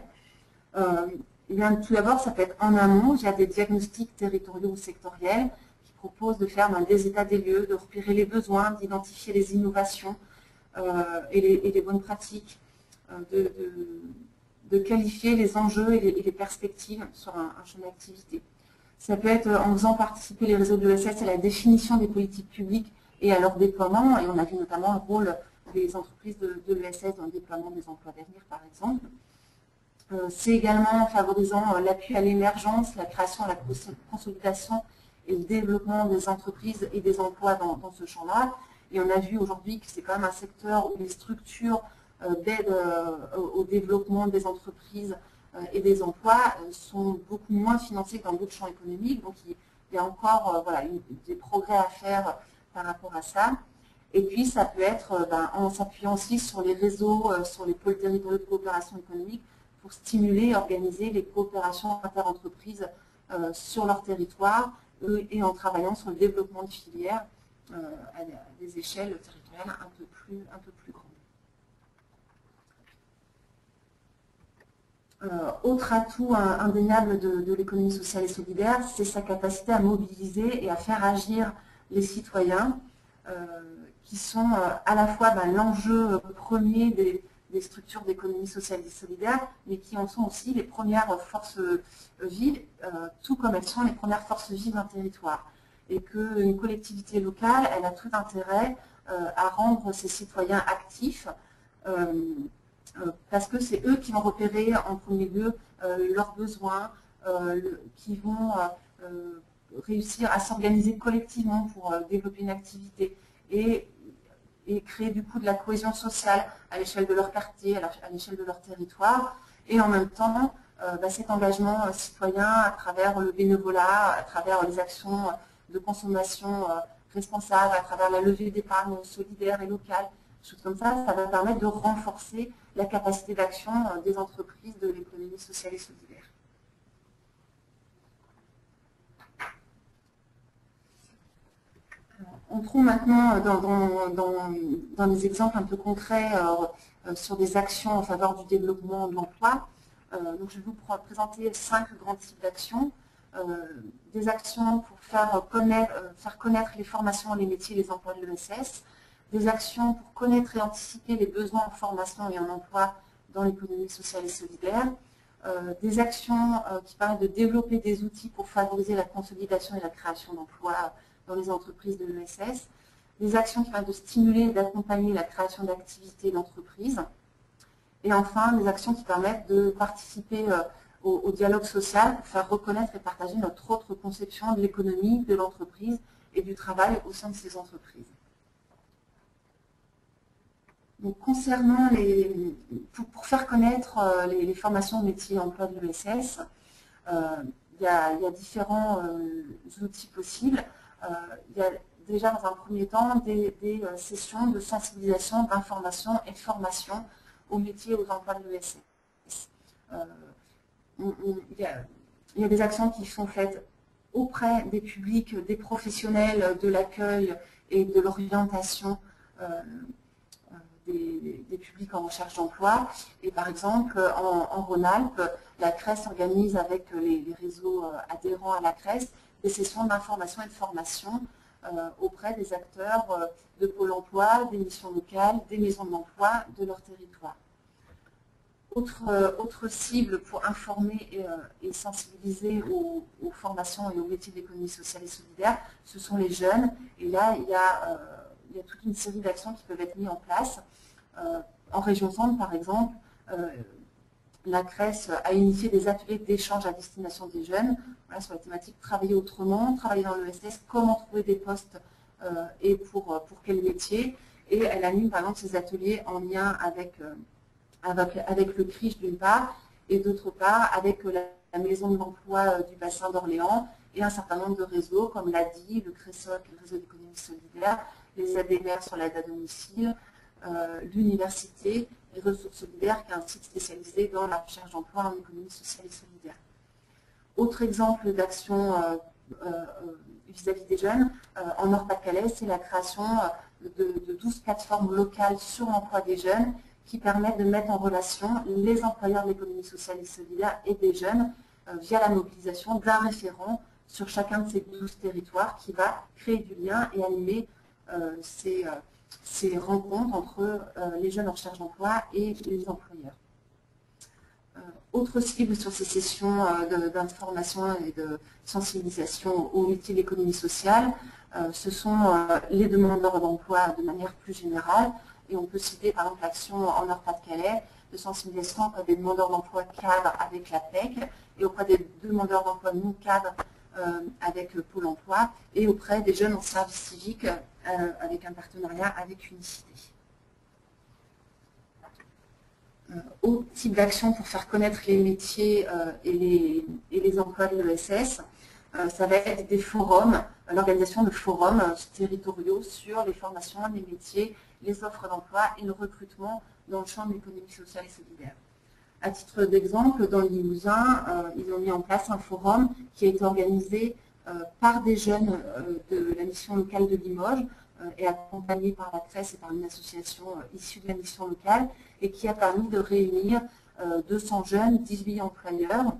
Speaker 2: Eh bien, tout d'abord, ça peut être en amont, il y a des diagnostics territoriaux ou sectoriels qui proposent de faire des états des lieux, de repérer les besoins, d'identifier les innovations et les bonnes pratiques, de qualifier les enjeux et les perspectives sur un champ d'activité. Ça peut être en faisant participer les réseaux de l'ESS à la définition des politiques publiques et à leur déploiement, et on a vu notamment le rôle des entreprises de l'ESS dans le déploiement des emplois d'avenir, par exemple. C'est également en favorisant l'appui à l'émergence, la création, la consolidation et le développement des entreprises et des emplois dans ce champ-là. Et on a vu aujourd'hui que c'est quand même un secteur où les structures d'aide au développement des entreprises et des emplois sont beaucoup moins financées que dans d'autres champs économiques. Donc il y a encore des progrès à faire par rapport à ça. Et puis ça peut être en s'appuyant aussi sur les réseaux, sur les pôles territoriaux de coopération économique, pour stimuler et organiser les coopérations interentreprises sur leur territoire et en travaillant sur le développement de filières à des échelles territoriales un peu plus grandes. Autre atout indéniable de l'économie sociale et solidaire, c'est sa capacité à mobiliser et à faire agir les citoyens, qui sont à la fois l'enjeu premier des structures d'économie sociale et solidaire, mais qui en sont aussi les premières forces vives, tout comme elles sont les premières forces vives d'un territoire. Et qu'une collectivité locale, elle a tout intérêt à rendre ses citoyens actifs, parce que c'est eux qui vont repérer en premier lieu leurs besoins, qui vont réussir à s'organiser collectivement pour développer une activité et créer du coup de la cohésion sociale à l'échelle de leur quartier, à l'échelle de leur territoire, et en même temps cet engagement citoyen à travers le bénévolat, à travers les actions de consommation responsable, à travers la levée d'épargne solidaire et locale, choses comme ça va permettre de renforcer la capacité d'action des entreprises de l'économie sociale et solidaire. Entrons maintenant dans des exemples un peu concrets sur des actions en faveur du développement de l'emploi. Donc je vais vous présenter 5 grands types d'actions. Des actions pour faire connaître les formations, les métiers et les emplois de l'ESS. Des actions pour connaître et anticiper les besoins en formation et en emploi dans l'économie sociale et solidaire. Des actions qui permettent de développer des outils pour favoriser la consolidation et la création d'emplois dans les entreprises de l'ESS, des actions qui permettent de stimuler et d'accompagner la création d'activités d'entreprise, et enfin des actions qui permettent de participer au dialogue social pour faire reconnaître et partager notre autre conception de l'économie, de l'entreprise et du travail au sein de ces entreprises. Donc, concernant pour faire connaître les formations métiers et emploi de l'ESS, il y a différents outils possibles. Il y a déjà dans un premier temps des sessions de sensibilisation, d'information et de formation aux métiers et aux emplois de l'ESS. Il y a des actions qui sont faites auprès des publics, des professionnels de l'accueil et de l'orientation des publics en recherche d'emploi. Et par exemple, en Rhône-Alpes, la CRES organise avec les réseaux adhérents à la CRES des sessions d'information et de formation auprès des acteurs de Pôle emploi, des missions locales, des maisons de l'emploi de leur territoire. Autre cible pour informer et sensibiliser aux formations et aux métiers d'économie sociale et solidaire, ce sont les jeunes. Et là, il y a toute une série d'actions qui peuvent être mises en place. En région Centre, par exemple, la CRES a initié des ateliers d'échange à destination des jeunes sur la thématique travailler autrement, travailler dans l'ESS, comment trouver des postes et pour quel métier. Et elle anime par exemple ces ateliers en lien avec le CRIJ d'une part, et d'autre part avec la maison de l'emploi du bassin d'Orléans et un certain nombre de réseaux, comme l'a dit, le CRESOC, le réseau d'économie solidaire, les ADMR sur l'aide à domicile, l'université, les ressources solidaires, qui est un site spécialisé dans la recherche d'emploi en économie sociale et solidaire. Autre exemple d'action vis-à-vis des jeunes, en Nord-Pas-de-Calais, c'est la création de 12 plateformes locales sur l'emploi des jeunes qui permettent de mettre en relation les employeurs de l'économie sociale et solidaire et des jeunes via la mobilisation d'un référent sur chacun de ces 12 territoires qui va créer du lien et animer ces rencontres entre les jeunes en recherche d'emploi et les employeurs. Autre cible sur ces sessions d'information et de sensibilisation au métier de l'économie sociale, ce sont les demandeurs d'emploi de manière plus générale. Et on peut citer par exemple l'action en Nord-Pas-de-Calais de sensibilisation auprès des demandeurs d'emploi cadres avec la PEC et auprès des demandeurs d'emploi non cadres avec Pôle emploi et auprès des jeunes en service civique avec un partenariat avec Unicité. Autre type d'action pour faire connaître les métiers et les emplois de l'ESS, ça va être des forums, l'organisation de forums territoriaux sur les formations, les métiers, les offres d'emploi et le recrutement dans le champ de l'économie sociale et solidaire. À titre d'exemple, dans le Limousin, ils ont mis en place un forum qui a été organisé par des jeunes de la mission locale de Limoges et accompagné par la CRES et par une association issue de la mission locale et qui a permis de réunir 200 jeunes, 18 employeurs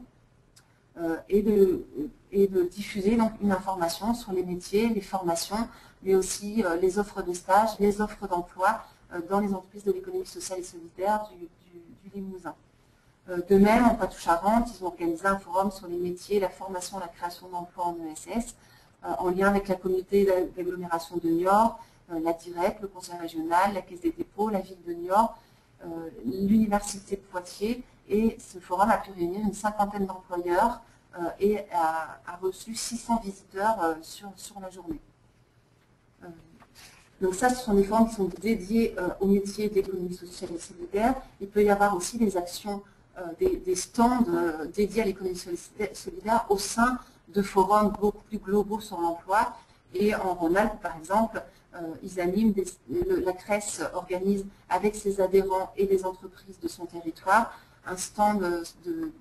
Speaker 2: et de diffuser donc une information sur les métiers, les formations, mais aussi les offres de stage, les offres d'emploi dans les entreprises de l'économie sociale et solidaire du Limousin. De même, en Poitou-Charentes, ils ont organisé un forum sur les métiers, la formation et la création d'emplois en ESS, en lien avec la communauté d'agglomération de Niort, la DIREC, le conseil régional, la Caisse des dépôts, la ville de Niort, l'université de Poitiers. Et ce forum a pu réunir une cinquantaine d'employeurs et a reçu 600 visiteurs sur la journée. Donc ça, ce sont des forums qui sont dédiés au métier d'économie sociale et solidaire. Il peut y avoir aussi des actions, des stands dédiés à l'économie solidaire au sein de forums beaucoup plus globaux sur l'emploi. Et en Rhône-Alpes, par exemple, ils animent, la CRES organise avec ses adhérents et les entreprises de son territoire un stand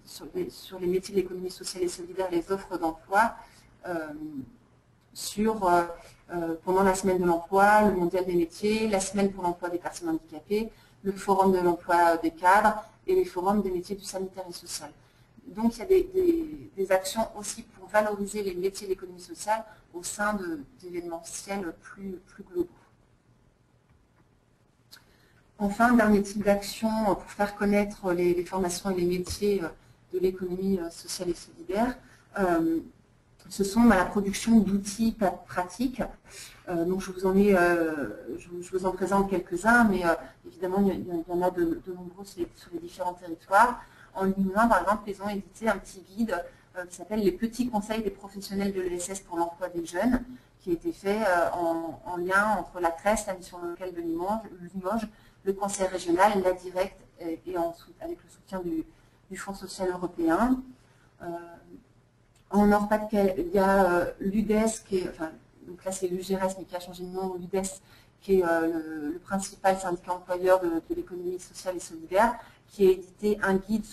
Speaker 2: sur les métiers de l'économie sociale et solidaire, les offres d'emploi, pendant la semaine de l'emploi, le mondial des métiers, la semaine pour l'emploi des personnes handicapées, le forum de l'emploi des cadres et les forums des métiers du sanitaire et social. Donc il y a des actions aussi pour valoriser les métiers de l'économie sociale au sein d'événementiels plus globaux. Enfin, dernier type d'action pour faire connaître les formations et les métiers de l'économie sociale et solidaire, ce sont la production d'outils pratiques. Donc je vous en présente quelques-uns, mais évidemment il y en a de nombreux sur les différents territoires. En Limousin, par exemple, ils ont édité un petit guide qui s'appelle « Les petits conseils des professionnels de l'ESS pour l'emploi des jeunes », qui a été fait en lien entre la CRES, la mission locale de Limoges, le conseil régional, la DIREC et avec le soutien du Fonds social européen. En Nord-Pas-de-Calais, il y a l'UDES, donc là c'est l'UGRS, mais qui a changé de nom, l'UDES, qui est le principal syndicat employeur de l'économie sociale et solidaire, qui a édité un guide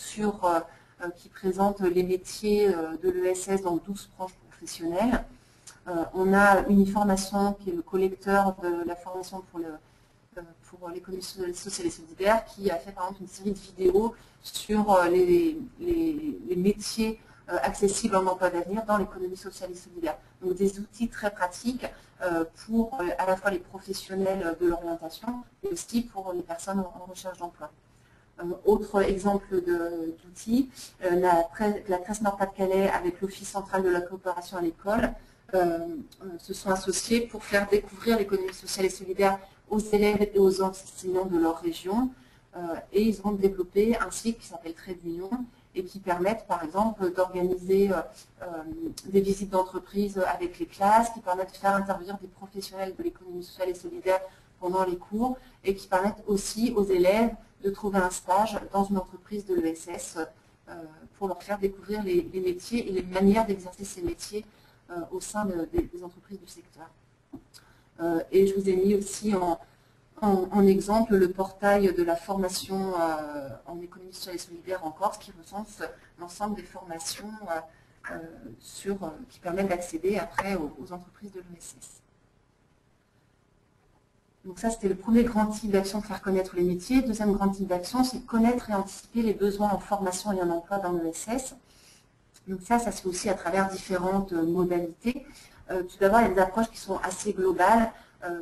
Speaker 2: qui présente les métiers de l'ESS dans 12 branches professionnelles. On a Uniformation, qui est le collecteur de la formation pour l'économie sociale et solidaire, qui a fait par exemple une série de vidéos sur les métiers accessibles en emploi d'avenir dans l'économie sociale et solidaire. Donc des outils très pratiques pour à la fois les professionnels de l'orientation et aussi pour les personnes en recherche d'emploi. Autre exemple d'outils, la CRES Nord-Pas-de-Calais avec l'Office central de la coopération à l'école se sont associés pour faire découvrir l'économie sociale et solidaire aux élèves et aux enseignants de leur région. Et ils ont développé un site qui s'appelle Trait d'Union et qui permettent par exemple d'organiser des visites d'entreprise avec les classes, qui permettent de faire intervenir des professionnels de l'économie sociale et solidaire pendant les cours et qui permettent aussi aux élèves de trouver un stage dans une entreprise de l'ESS pour leur faire découvrir les métiers et les manières d'exercer ces métiers au sein des entreprises du secteur. Et je vous ai mis aussi en exemple le portail de la formation en économie sociale et solidaire en Corse, qui recense l'ensemble des formations qui permettent d'accéder après aux entreprises de l'ESS. Donc ça, c'était le premier grand type d'action, faire connaître les métiers. Deuxième grand type d'action, c'est connaître et anticiper les besoins en formation et en emploi dans l'ESS. Donc ça se fait aussi à travers différentes modalités. Tout d'abord, il y a des approches qui sont assez globales,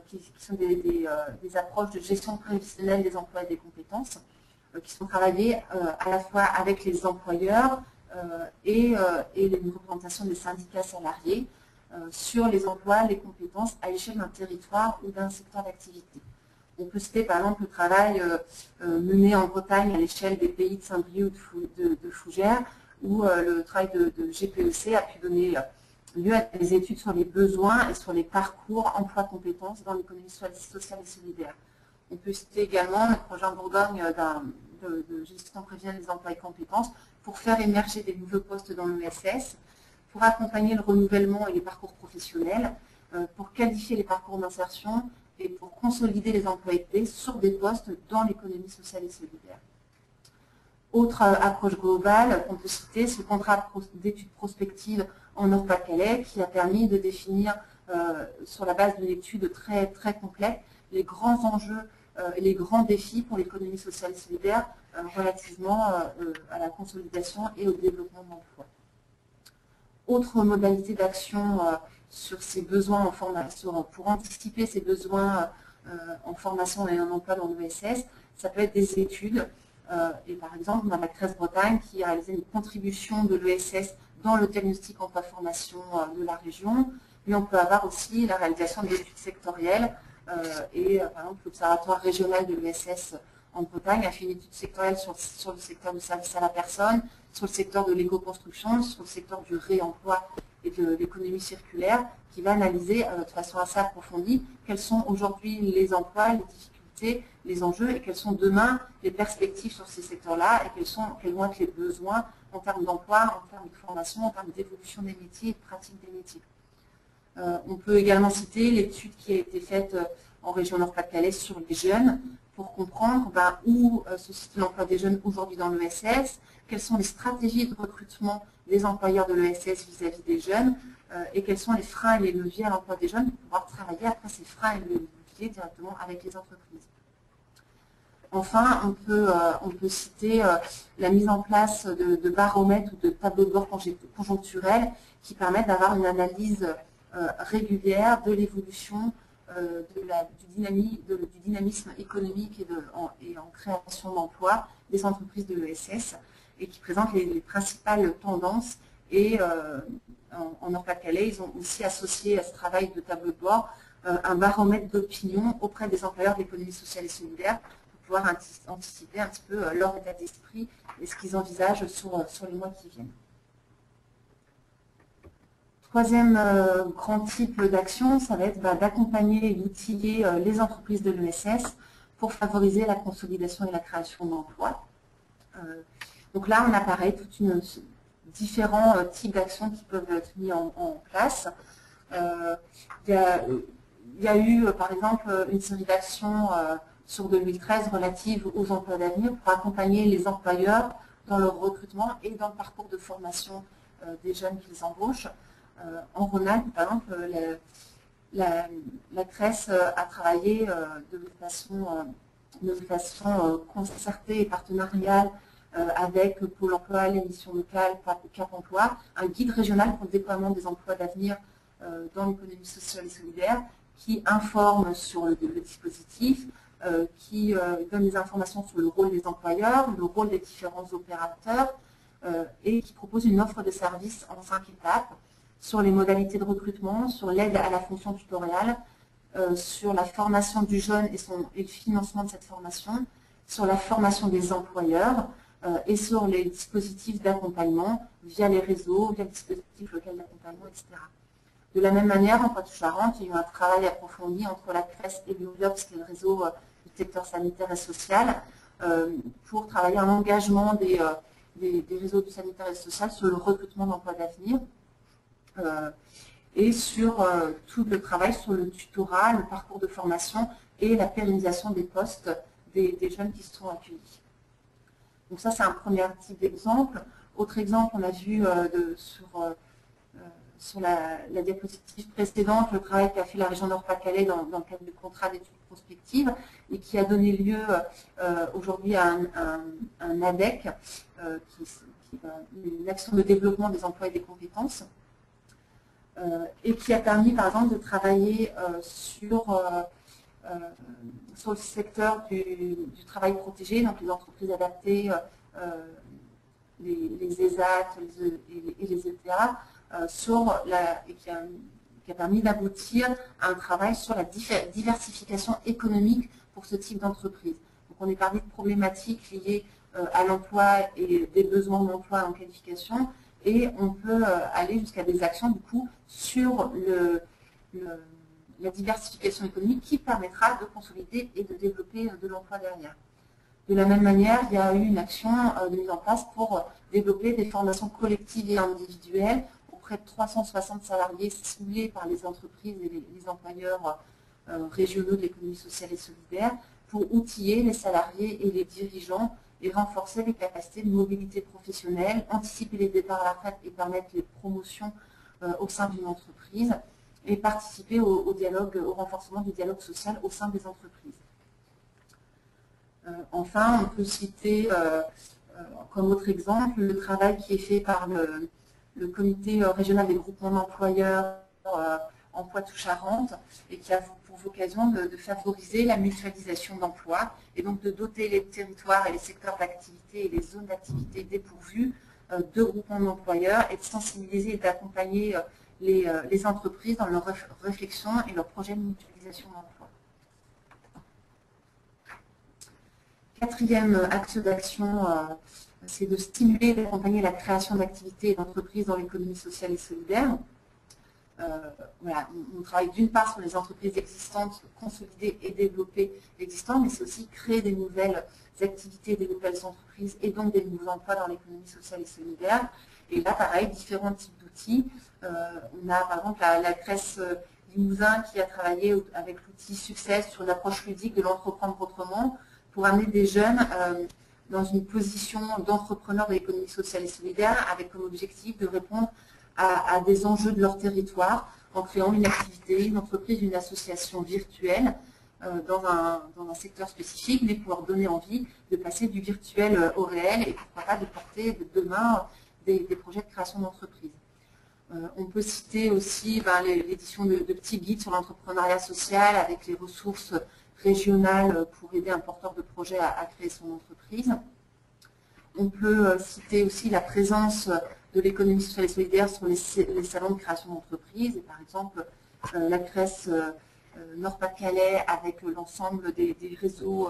Speaker 2: qui sont des approches de gestion prévisionnelle des emplois et des compétences, qui sont travaillées à la fois avec les employeurs et les représentations des syndicats salariés sur les emplois, les compétences à l'échelle d'un territoire ou d'un secteur d'activité. On peut citer par exemple le travail mené en Bretagne à l'échelle des pays de Saint-Brieuc ou de Fougères, où le travail de GPEC a pu donner lieu à des études sur les besoins et sur les parcours emploi-compétences dans l'économie sociale et solidaire. On peut citer également le projet en Bourgogne de gestion prévisionnelle des emplois et compétences pour faire émerger des nouveaux postes dans l'ESS, pour accompagner le renouvellement et les parcours professionnels, pour qualifier les parcours d'insertion et pour consolider les employés sur des postes dans l'économie sociale et solidaire. Autre approche globale qu'on peut citer, c'est le contrat d'études prospectives en Nord-Pas-de-Calais qui a permis de définir, sur la base d'une étude très, très complète, les grands enjeux et les grands défis pour l'économie sociale et solidaire relativement à la consolidation et au développement de l'emploi. Autre modalité d'action sur ces besoins en formation, pour anticiper ces besoins en formation et en emploi dans l'ESS, ça peut être des études. Et par exemple, dans la CRES Bretagne, qui a réalisé une contribution de l'ESS dans le diagnostic emploi-formation de la région. Mais on peut avoir aussi la réalisation d'études sectorielles. Et par exemple, l'Observatoire régional de l'ESS en Bretagne a fait une étude sectorielle sur le secteur du service à la personne, sur le secteur de l'éco-construction, sur le secteur du réemploi et de l'économie circulaire, qui va analyser de façon assez approfondie quels sont aujourd'hui les emplois, les difficultés, les enjeux et quelles sont demain les perspectives sur ces secteurs-là et quels vont être les besoins en termes d'emploi, en termes de formation, en termes d'évolution des métiers et de pratique des métiers. On peut également citer l'étude qui a été faite en région Nord-Pas-de-Calais sur les jeunes pour comprendre où se situe l'emploi des jeunes aujourd'hui dans l'ESS, quelles sont les stratégies de recrutement des employeurs de l'ESS vis-à-vis des jeunes et quels sont les freins et les leviers à l'emploi des jeunes pour pouvoir travailler après ces freins et les leviers directement avec les entreprises. Enfin, on peut citer la mise en place de baromètres ou de tableaux de bord conjoncturels qui permettent d'avoir une analyse régulière de l'évolution du dynamisme économique et en création d'emplois des entreprises de l'ESS et qui présentent les principales tendances. Et en Nord-Pas-de-Calais, ils ont aussi associé à ce travail de tableau de bord un baromètre d'opinion auprès des employeurs de l'économie sociale et solidaire pour pouvoir anticiper un petit peu leur état d'esprit et ce qu'ils envisagent sur les mois qui viennent. Troisième grand type d'action, ça va être d'accompagner et d'outiller les entreprises de l'ESS pour favoriser la consolidation et la création d'emplois. Donc là, on apparaît différents types d'actions qui peuvent être mis en place. Il y a eu, par exemple, une série d'actions sur 2013 relatives aux emplois d'avenir pour accompagner les employeurs dans leur recrutement et dans le parcours de formation des jeunes qu'ils embauchent. En Rhône-Alpes, par exemple, la CRES a travaillé de façon concertée et partenariale avec Pôle emploi, les missions locales, Cap emploi, un guide régional pour le déploiement des emplois d'avenir dans l'économie sociale et solidaire qui informe sur le dispositif, qui donne des informations sur le rôle des employeurs, le rôle des différents opérateurs et qui propose une offre de services en 5 étapes sur les modalités de recrutement, sur l'aide à la fonction tutoriale, sur la formation du jeune et le financement de cette formation, sur la formation des employeurs et sur les dispositifs d'accompagnement via les réseaux, via le dispositif local d'accompagnement, etc. De la même manière, en Poitou-Charentes, il y a eu un travail approfondi entre la CRES et l'URIOPS, qui est le réseau du secteur sanitaire et social, pour travailler un engagement des réseaux du sanitaire et social sur le recrutement d'emplois d'avenir et sur tout le travail sur le tutorat, le parcours de formation et la pérennisation des postes des jeunes qui seront accueillis. Donc ça, c'est un premier type d'exemple. Autre exemple, on a vu sur la diapositive précédente, le travail qu'a fait la région Nord-Pas-de-Calais dans le cadre du contrat d'études prospectives et qui a donné lieu aujourd'hui à un ADEC, une action de développement des emplois et des compétences, et qui a permis par exemple de travailler sur le secteur du travail protégé, donc les entreprises adaptées, les ESAT et les ETA, qui a permis d'aboutir à un travail sur la diversification économique pour ce type d'entreprise. Donc on est parlé de problématiques liées à l'emploi et des besoins d'emploi en qualification, et on peut aller jusqu'à des actions du coup sur la diversification économique qui permettra de consolider et de développer de l'emploi derrière. De la même manière, il y a eu une action de mise en place pour développer des formations collectives et individuelles auprès de 360 salariés ciblés par les entreprises et les employeurs régionaux de l'économie sociale et solidaire pour outiller les salariés et les dirigeants et renforcer les capacités de mobilité professionnelle, anticiper les départs à la retraite et permettre les promotions au sein d'une entreprise et participer au renforcement du dialogue social au sein des entreprises. Enfin, on peut citer comme autre exemple le travail qui est fait par le comité régional des groupements d'employeurs en Poitou-Charentes et qui a pour vocation de favoriser la mutualisation d'emplois et donc de doter les territoires et les secteurs d'activité et les zones d'activité dépourvues de groupements d'employeurs et de sensibiliser et d'accompagner les entreprises dans leur réflexion et leurs projets de mutualisation d'emplois. Quatrième axe d'action, c'est de stimuler et d'accompagner la création d'activités et d'entreprises dans l'économie sociale et solidaire. Voilà, on travaille d'une part sur les entreprises existantes, consolider et développer l'existant, mais c'est aussi créer des nouvelles activités, des nouvelles entreprises et donc des nouveaux emplois dans l'économie sociale et solidaire. Et là, pareil, différents types d'outils. On a par exemple la CRES Limousin qui a travaillé avec l'outil Success sur une approche ludique de l'entreprendre autrement pour amener des jeunes dans une position d'entrepreneur de l'économie sociale et solidaire avec comme objectif de répondre à des enjeux de leur territoire en créant une activité, une entreprise, une association virtuelle dans un secteur spécifique, mais pour leur donner envie de passer du virtuel au réel et pourquoi pas de porter demain des projets de création d'entreprise. On peut citer aussi l'édition de petits guides sur l'entrepreneuriat social avec les ressources régionales pour aider un porteur de projet à créer son entreprise. On peut citer aussi la présence de l'économie sociale et solidaire sur les salons de création d'entreprise. Et par exemple, la CRES Nord-Pas-de-Calais avec l'ensemble des réseaux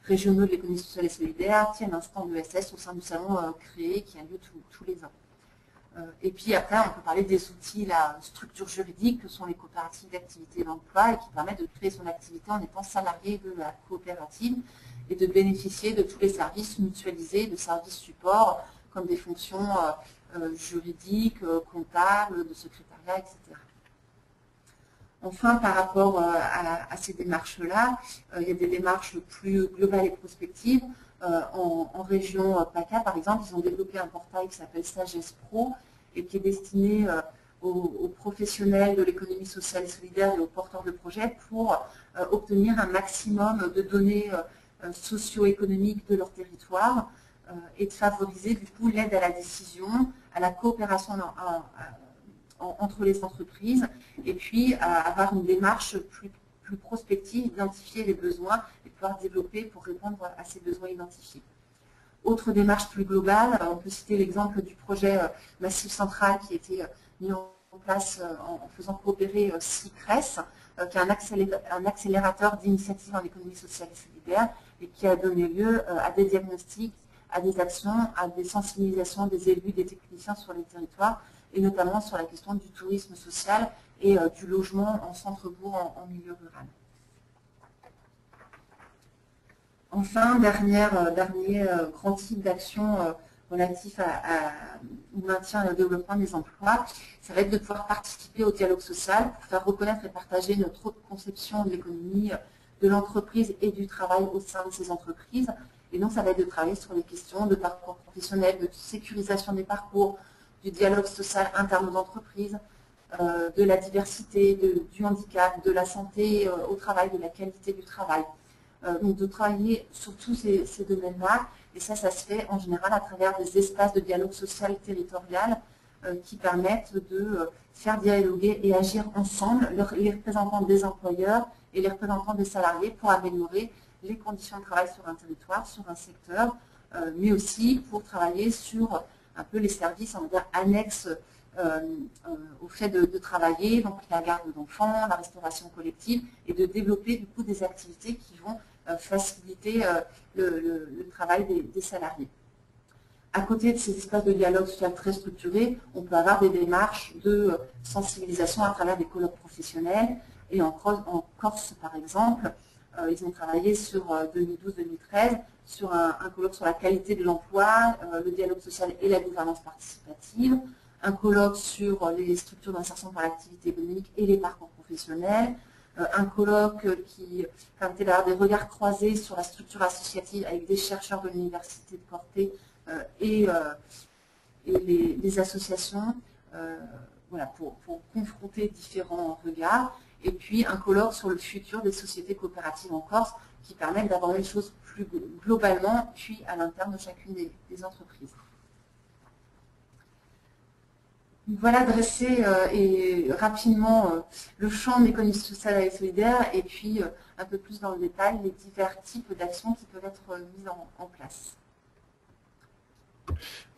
Speaker 2: régionaux de l'économie sociale et solidaire tiennent un stand ESS au sein du salon créé qui a lieu tous les ans. Et puis après, on peut parler des outils, la structure juridique que sont les coopératives d'activité et d'emploi et qui permettent de créer son activité en étant salarié de la coopérative et de bénéficier de tous les services mutualisés, de services support, comme des fonctions juridiques, comptables, de secrétariat, etc. Enfin, par rapport à ces démarches-là, il y a des démarches plus globales et prospectives. En région PACA, par exemple, ils ont développé un portail qui s'appelle Sagesse Pro et qui est destiné aux professionnels de l'économie sociale et solidaire et aux porteurs de projets pour obtenir un maximum de données socio-économiques de leur territoire et de favoriser du coup l'aide à la décision, à la coopération entre les entreprises et puis à avoir une démarche plus prospective, identifier les besoins et pouvoir développer pour répondre à ces besoins identifiés. Autre démarche plus globale, on peut citer l'exemple du projet Massif Central qui a été mis en place en faisant coopérer CICRES, qui est un accélérateur d'initiatives en économie sociale et solidaire et qui a donné lieu à des diagnostics, à des actions, à des sensibilisations des élus, des techniciens sur les territoires et notamment sur la question du tourisme social et du logement en centre-bourg en milieu rural. Enfin, dernier grand type d'action relatif au maintien et au développement des emplois, ça va être de pouvoir participer au dialogue social pour faire reconnaître et partager notre autre conception de l'économie, de l'entreprise et du travail au sein de ces entreprises. Et donc, ça va être de travailler sur les questions de parcours professionnel, de sécurisation des parcours, du dialogue social interne aux entreprises, de la diversité, du handicap, de la santé au travail, de la qualité du travail. Donc, de travailler sur tous ces domaines-là. Et ça se fait en général à travers des espaces de dialogue social territorial qui permettent de faire dialoguer et agir ensemble les représentants des employeurs et les représentants des salariés pour améliorer les conditions de travail sur un territoire, sur un secteur, mais aussi pour travailler sur un peu les services, on va dire, annexes au fait de travailler, donc la garde d'enfants, la restauration collective, et de développer du coup des activités qui vont faciliter le travail des salariés. À côté de ces espaces de dialogue social très structurés, on peut avoir des démarches de sensibilisation à travers des colloques professionnels. Et en Corse, par exemple, ils ont travaillé sur 2012-2013 sur un colloque sur la qualité de l'emploi, le dialogue social et la gouvernance participative, un colloque sur les structures d'insertion par l'activité économique et les parcours professionnels, un colloque qui permettait d'avoir des regards croisés sur la structure associative avec des chercheurs de l'université de Corté et les associations voilà, pour confronter différents regards. Et puis un colloque sur le futur des sociétés coopératives en Corse qui permettent d'aborder les choses plus globalement, puis à l'interne de chacune des entreprises. Voilà dressé et rapidement le champ de l'économie sociale et solidaire et puis un peu plus dans le détail les divers types d'actions qui peuvent être mises en place.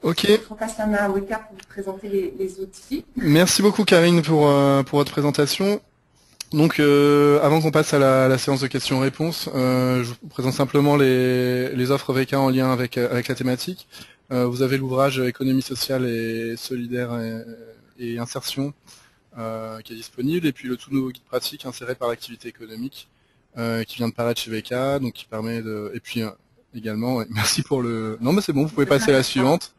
Speaker 1: Ok.
Speaker 2: Je repasse la main à Weka pour vous présenter les outils.
Speaker 1: Merci beaucoup Karine pour votre présentation. Donc avant qu'on passe à la séance de questions-réponses, je vous présente simplement les offres VK en lien avec la thématique. Vous avez l'ouvrage Économie sociale et solidaire et insertion qui est disponible, et puis le tout nouveau guide pratique inséré par l'activité économique qui vient de paraître chez VK, donc qui permet de... Et puis également, ouais, merci pour le... Non mais c'est bon, vous pouvez passer à la suivante.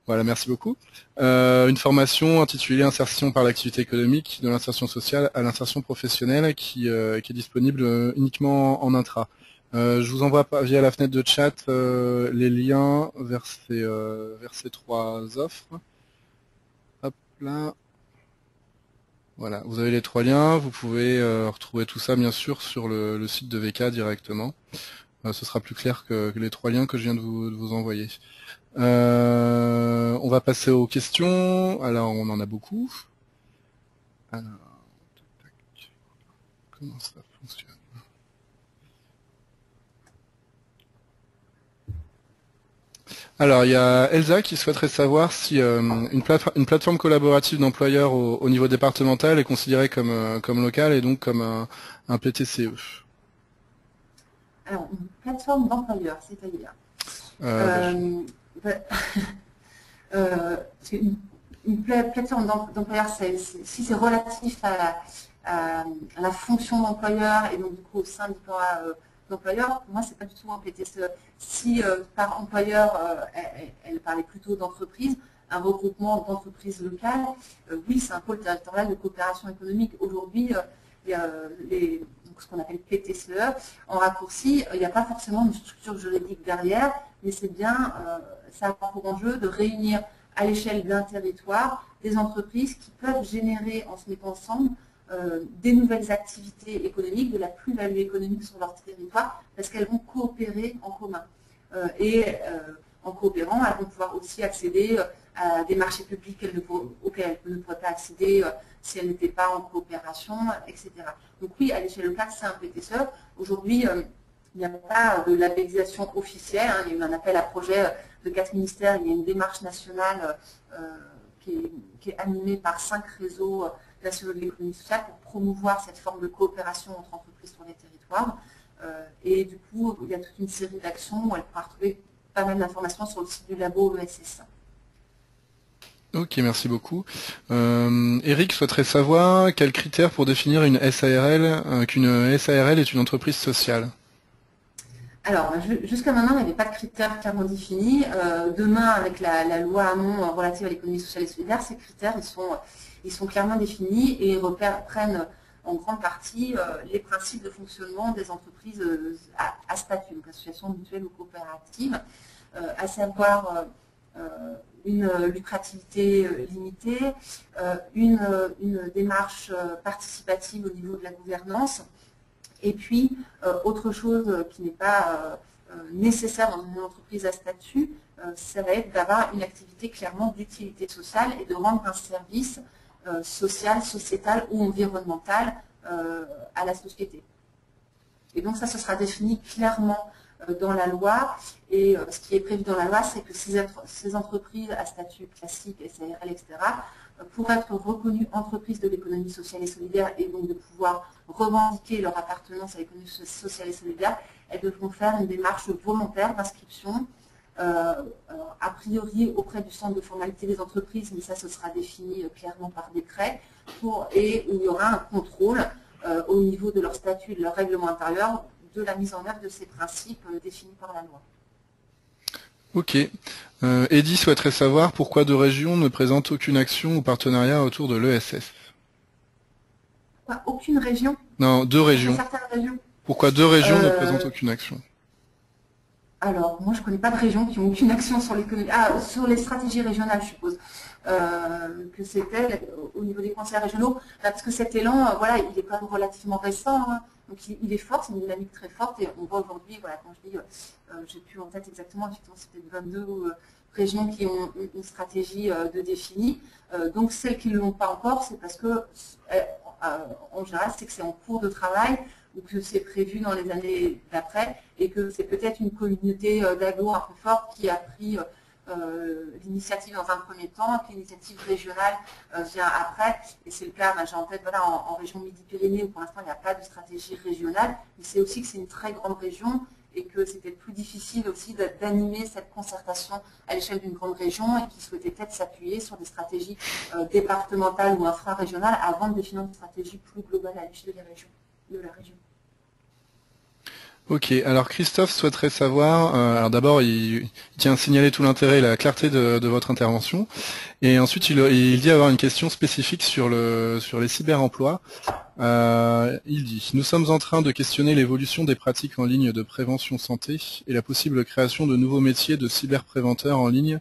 Speaker 1: Voilà, merci beaucoup. Une formation intitulée Insertion par l'activité économique, de l'insertion sociale à l'insertion professionnelle qui est disponible uniquement en intra. Je vous envoie via la fenêtre de chat les liens vers ces trois offres. Hop là. Voilà, vous avez les trois liens. Vous pouvez retrouver tout ça bien sûr sur le site de VK directement. Ce sera plus clair que les trois liens que je viens de vous envoyer. On va passer aux questions. Alors, on en a beaucoup. Alors, comment ça fonctionne? Alors, il y a Elsa qui souhaiterait savoir si une plateforme collaborative d'employeurs au niveau départemental est considérée comme locale et donc comme un PTCE.
Speaker 2: Alors, une plateforme d'employeurs, c'est-à-dire une plateforme d'employeurs, si c'est relatif à la fonction d'employeur et donc du coup au syndicat d'employeurs, pour moi c'est pas du tout un PTCE. Si par employeur, elle parlait plutôt d'entreprise, un regroupement d'entreprises locales, oui c'est un pôle territorial de coopération économique. Aujourd'hui, il y a ce qu'on appelle PTCE. En raccourci, il n'y a pas forcément une structure juridique derrière, mais c'est bien, ça a pour enjeu de réunir à l'échelle d'un territoire des entreprises qui peuvent générer, en se mettant ensemble, des nouvelles activités économiques, de la plus-value économique sur leur territoire, parce qu'elles vont coopérer en commun. En coopérant, elles vont pouvoir aussi accéder à des marchés publics auxquels elles ne pourraient pas accéder si elles n'étaient pas en coopération, etc. Donc oui, à l'échelle locale, c'est un PTCE. Aujourd'hui, il n'y a pas de labellisation officielle. Il y a eu un appel à projet de 4 ministères. Il y a une démarche nationale qui est animée par 5 réseaux nationaux de l'économie sociale pour promouvoir cette forme de coopération entre entreprises sur les territoires. Et du coup, il y a toute une série d'actions où elle pourra retrouver pas mal d'informations sur le site du labo ESS.
Speaker 1: Ok, merci beaucoup. Eric souhaiterait savoir quels critères pour définir une SARL, qu'une SARL est une entreprise sociale.
Speaker 2: Alors, jusqu'à maintenant, il n'y avait pas de critères clairement définis. Demain, avec la loi Hamon relative à l'économie sociale et solidaire, ces critères, ils sont clairement définis et reprennent en grande partie les principes de fonctionnement des entreprises à statut, donc associations mutuelles ou coopératives, à savoir une lucrativité limitée, une démarche participative au niveau de la gouvernance. Et puis, autre chose qui n'est pas nécessaire dans une entreprise à statut, ça va être d'avoir une activité clairement d'utilité sociale et de rendre un service social, sociétal ou environnemental à la société. Et donc ça, ce sera défini clairement dans la loi. Et ce qui est prévu dans la loi, c'est que ces entreprises à statut classique, SARL, etc., pour être reconnues entreprises de l'économie sociale et solidaire et donc de pouvoir revendiquer leur appartenance à l'économie sociale et solidaire, elles devront faire une démarche volontaire d'inscription, a priori auprès du centre de formalité des entreprises, mais ça, ce sera défini clairement par décret, et où il y aura un contrôle au niveau de leur statut et de leur règlement intérieur de la mise en œuvre de ces principes définis par la loi.
Speaker 1: Ok. Eddy souhaiterait savoir pourquoi 2 régions ne présentent aucune action ou partenariat autour de l'ESS.
Speaker 2: Aucune région?
Speaker 1: Non, 2 régions.
Speaker 2: Certaines régions.
Speaker 1: Pourquoi 2 régions ne présentent aucune action?
Speaker 2: Alors, moi, je ne connais pas de régions qui n'ont aucune action sur l'économie. Ah, sur les stratégies régionales, je suppose. Que c'était au niveau des conseils régionaux. Parce que cet élan, voilà, il est quand même relativement récent. Hein. Donc, il est fort, c'est une dynamique très forte. Et on voit aujourd'hui, voilà, quand je dis, j'ai plus en tête exactement, effectivement, c'est peut-être 22 régions qui ont une stratégie de définie. Donc, celles qui ne l'ont pas encore, c'est parce que, en général, c'est que c'est en cours de travail, ou que c'est prévu dans les années d'après, et que c'est peut-être une communauté d'agglo un peu forte qui a pris l'initiative dans un premier temps, que l'initiative régionale vient après, et c'est le cas, j'ai en tête, voilà, en région Midi-Pyrénées, où pour l'instant il n'y a pas de stratégie régionale, mais c'est aussi que c'est une très grande région, et que c'était plus difficile aussi d'animer cette concertation à l'échelle d'une grande région, et qui souhaitait peut-être s'appuyer sur des stratégies départementales ou infra-régionales avant de définir une stratégie plus globale à l'échelle de la région.
Speaker 1: Ok, alors Christophe souhaiterait savoir, alors d'abord il tient à signaler tout l'intérêt et la clarté de votre intervention, et ensuite il dit avoir une question spécifique sur les cyberemplois. Il dit, nous sommes en train de questionner l'évolution des pratiques en ligne de prévention santé et la possible création de nouveaux métiers de cyberpréventeurs en ligne.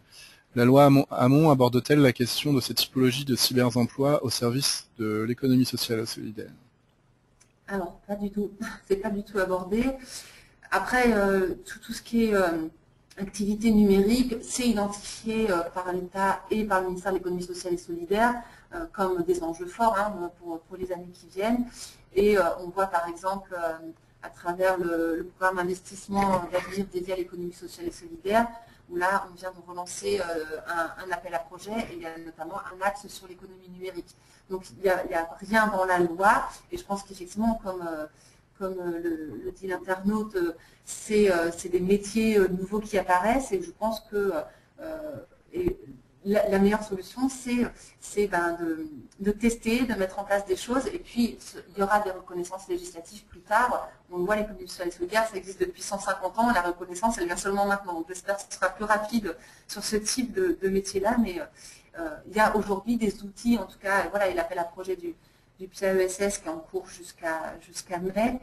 Speaker 1: La loi Hamon aborde-t-elle la question de cette typologie de cyberemplois au service de l'économie sociale et solidaire?
Speaker 2: Alors, pas du tout. C'est pas du tout abordé. Après, tout ce qui est activité numérique, c'est identifié par l'État et par le ministère de l'économie sociale et solidaire comme des enjeux forts hein, pour les années qui viennent. Et on voit par exemple à travers le programme d'investissement d'avenir dédié à l'économie sociale et solidaire, où là on vient de relancer un appel à projet et il y a notamment un axe sur l'économie numérique. Donc il n'y a rien dans la loi et je pense qu'effectivement comme le dit l'internaute, c'est des métiers nouveaux qui apparaissent et je pense que la meilleure solution, c'est de tester, de mettre en place des choses, et puis il y aura des reconnaissances législatives plus tard. On voit l'économie sociale et solidaire, ça existe depuis 150 ans, la reconnaissance, elle vient seulement maintenant. Donc j'espère que ce sera plus rapide sur ce type de métier-là, mais il y a aujourd'hui des outils, en tout cas, voilà, et l'appel à projet du PAESS qui est en cours jusqu'à mai,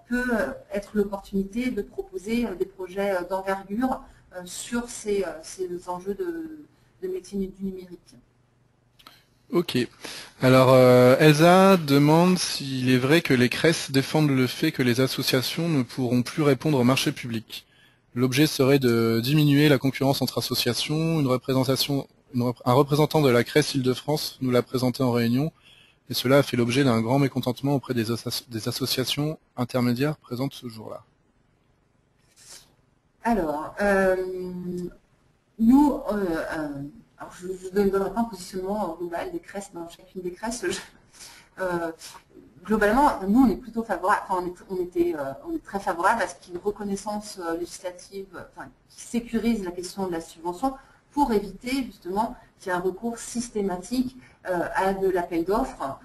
Speaker 2: peut être l'opportunité de proposer des projets d'envergure sur ces enjeux de métiers du numérique.
Speaker 1: Ok. Alors, Elsa demande s'il est vrai que les CRES défendent le fait que les associations ne pourront plus répondre au marché public. L'objet serait de diminuer la concurrence entre associations. Un représentant de la CRES Île-de-France nous l'a présenté en réunion, et cela a fait l'objet d'un grand mécontentement auprès des associations intermédiaires présentes ce jour-là.
Speaker 2: Alors, nous, alors je ne donnerai pas un positionnement global des CRES dans chacune des CRES. Globalement, nous, on est plutôt favorable, enfin, on est très favorable à ce qu'il y ait une reconnaissance législative qui sécurise la question de la subvention pour éviter justement qu'il y ait un recours systématique à de l'appel d'offres.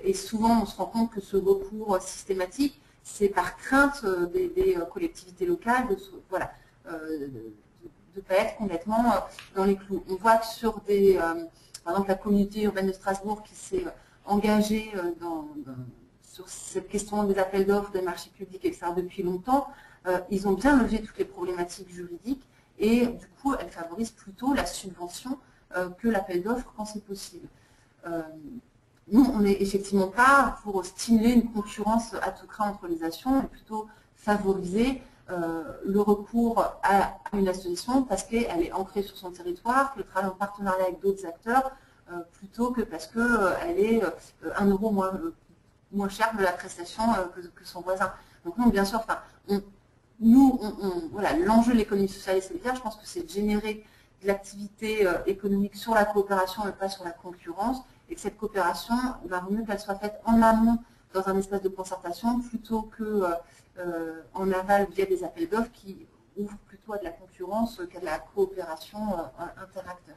Speaker 2: Et souvent, on se rend compte que ce recours systématique, c'est par crainte des collectivités locales voilà, de ne pas être complètement dans les clous. On voit que sur par exemple la communauté urbaine de Strasbourg qui s'est engagée sur cette question des appels d'offres, des marchés publics, etc. depuis longtemps, ils ont bien levé toutes les problématiques juridiques et du coup, elles favorisent plutôt la subvention que l'appel d'offres quand c'est possible. Nous, on n'est effectivement pas pour stimuler une concurrence à tout craint entre les actions, mais plutôt favoriser le recours à une association parce qu'elle est ancrée sur son territoire, qu'elle travaille en partenariat avec d'autres acteurs, plutôt que parce qu'elle est 1 euro moins cher de la prestation que son voisin. Donc nous, bien sûr, voilà, l'enjeu de l'économie sociale et solidaire, je pense que c'est de générer de l'activité économique sur la coopération et pas sur la concurrence, et que cette coopération, il va vaut mieux qu'elle soit faite en amont dans un espace de concertation plutôt qu'en aval via des appels d'offres qui ouvrent plutôt à de la concurrence qu'à de la coopération interacteurs.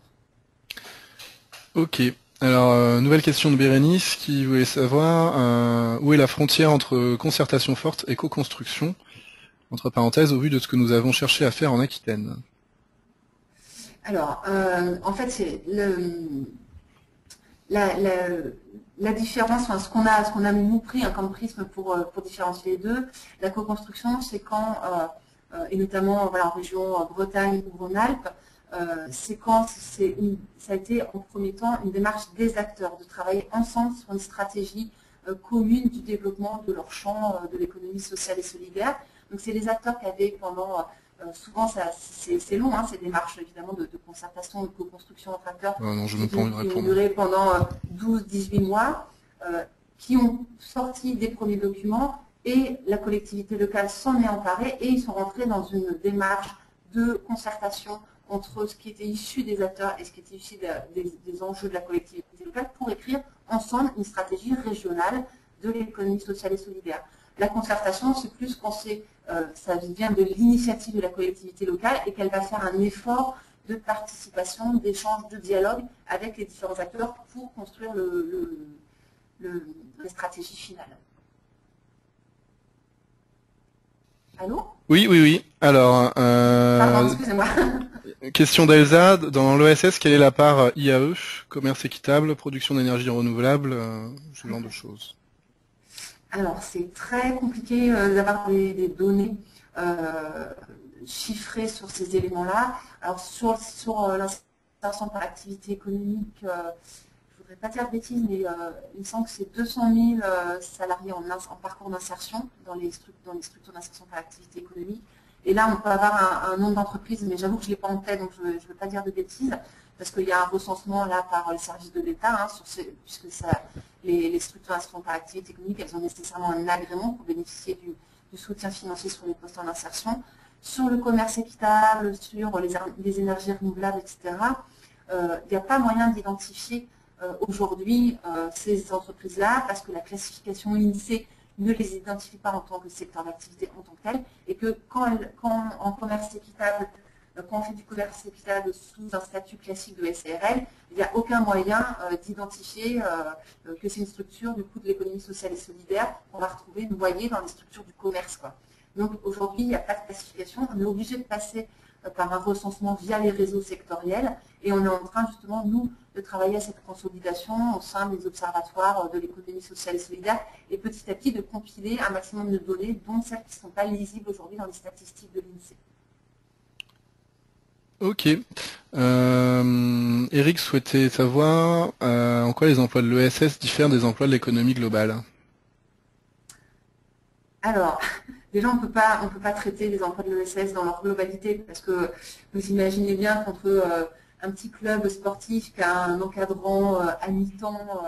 Speaker 1: Ok. Alors, nouvelle question de Bérénice qui voulait savoir où est la frontière entre concertation forte et co-construction, entre parenthèses, au vu de ce que nous avons cherché à faire en Aquitaine.
Speaker 2: Alors, en fait, c'est la différence, ce qu'on a nous pris comme prisme pour différencier les deux. La co-construction, c'est quand, et notamment voilà, en région Bretagne ou Rhône-Alpes, c'est quand ça a été en premier temps une démarche des acteurs, de travailler ensemble sur une stratégie commune du développement de leur champ de l'économie sociale et solidaire. Donc c'est les acteurs qui avaient pendant, souvent c'est long, ces démarches évidemment de concertation, de co-construction entre acteurs,
Speaker 1: qui
Speaker 2: ont duré pendant 12-18 mois, qui ont sorti des premiers documents et la collectivité locale s'en est emparée et ils sont rentrés dans une démarche de concertation entre ce qui était issu des acteurs et ce qui était issu des enjeux de la collectivité locale pour écrire ensemble une stratégie régionale de l'économie sociale et solidaire. La concertation, c'est plus quand ça vient de l'initiative de la collectivité locale et qu'elle va faire un effort de participation, d'échange, de dialogue avec les différents acteurs pour construire la stratégie finale. Allô ?
Speaker 1: Oui. Alors,
Speaker 2: pardon, excusez-moi.
Speaker 1: Question d'Elsa, dans l'OSS, quelle est la part IAE, commerce équitable, production d'énergie renouvelable, ce genre de choses? Alors,
Speaker 2: c'est très compliqué d'avoir des données chiffrées sur ces éléments-là. Alors, sur l'insertion par activité économique, je ne voudrais pas dire de bêtises, mais il me semble que c'est 200 000 salariés en parcours d'insertion dans les structures d'insertion par activité économique. Et là, on peut avoir un nombre d'entreprises, mais j'avoue que je ne l'ai pas en tête, donc je ne veux pas dire de bêtises, parce qu'il y a un recensement là par le service de l'État, puisque les structures d'insertion par activité économique, elles ont nécessairement un agrément pour bénéficier du soutien financier sur les postes en insertion. Sur le commerce équitable, sur les énergies renouvelables, etc., il n'y a pas moyen d'identifier aujourd'hui ces entreprises-là, parce que la classification INSEE ne les identifie pas en tant que secteur d'activité en tant que tel, et que quand en commerce équitable, quand on fait du commerce équitable sous un statut classique de SARL, il n'y a aucun moyen d'identifier que c'est une structure du coup de l'économie sociale et solidaire qu'on va retrouver noyée dans les structures du commerce, quoi. Donc aujourd'hui, il n'y a pas de classification, on est obligé de passer par un recensement via les réseaux sectoriels, et on est en train justement, nous, de travailler à cette consolidation au sein des observatoires de l'économie sociale et solidaire, et petit à petit de compiler un maximum de données, dont celles qui ne sont pas lisibles aujourd'hui dans les statistiques de l'INSEE.
Speaker 1: Ok. Eric souhaitait savoir en quoi les emplois de l'ESS diffèrent des emplois de l'économie globale.
Speaker 2: Alors, déjà, on ne peut pas traiter les emplois de l'ESS dans leur globalité, parce que vous imaginez bien qu'entre un petit club sportif qui a un encadrant à mi-temps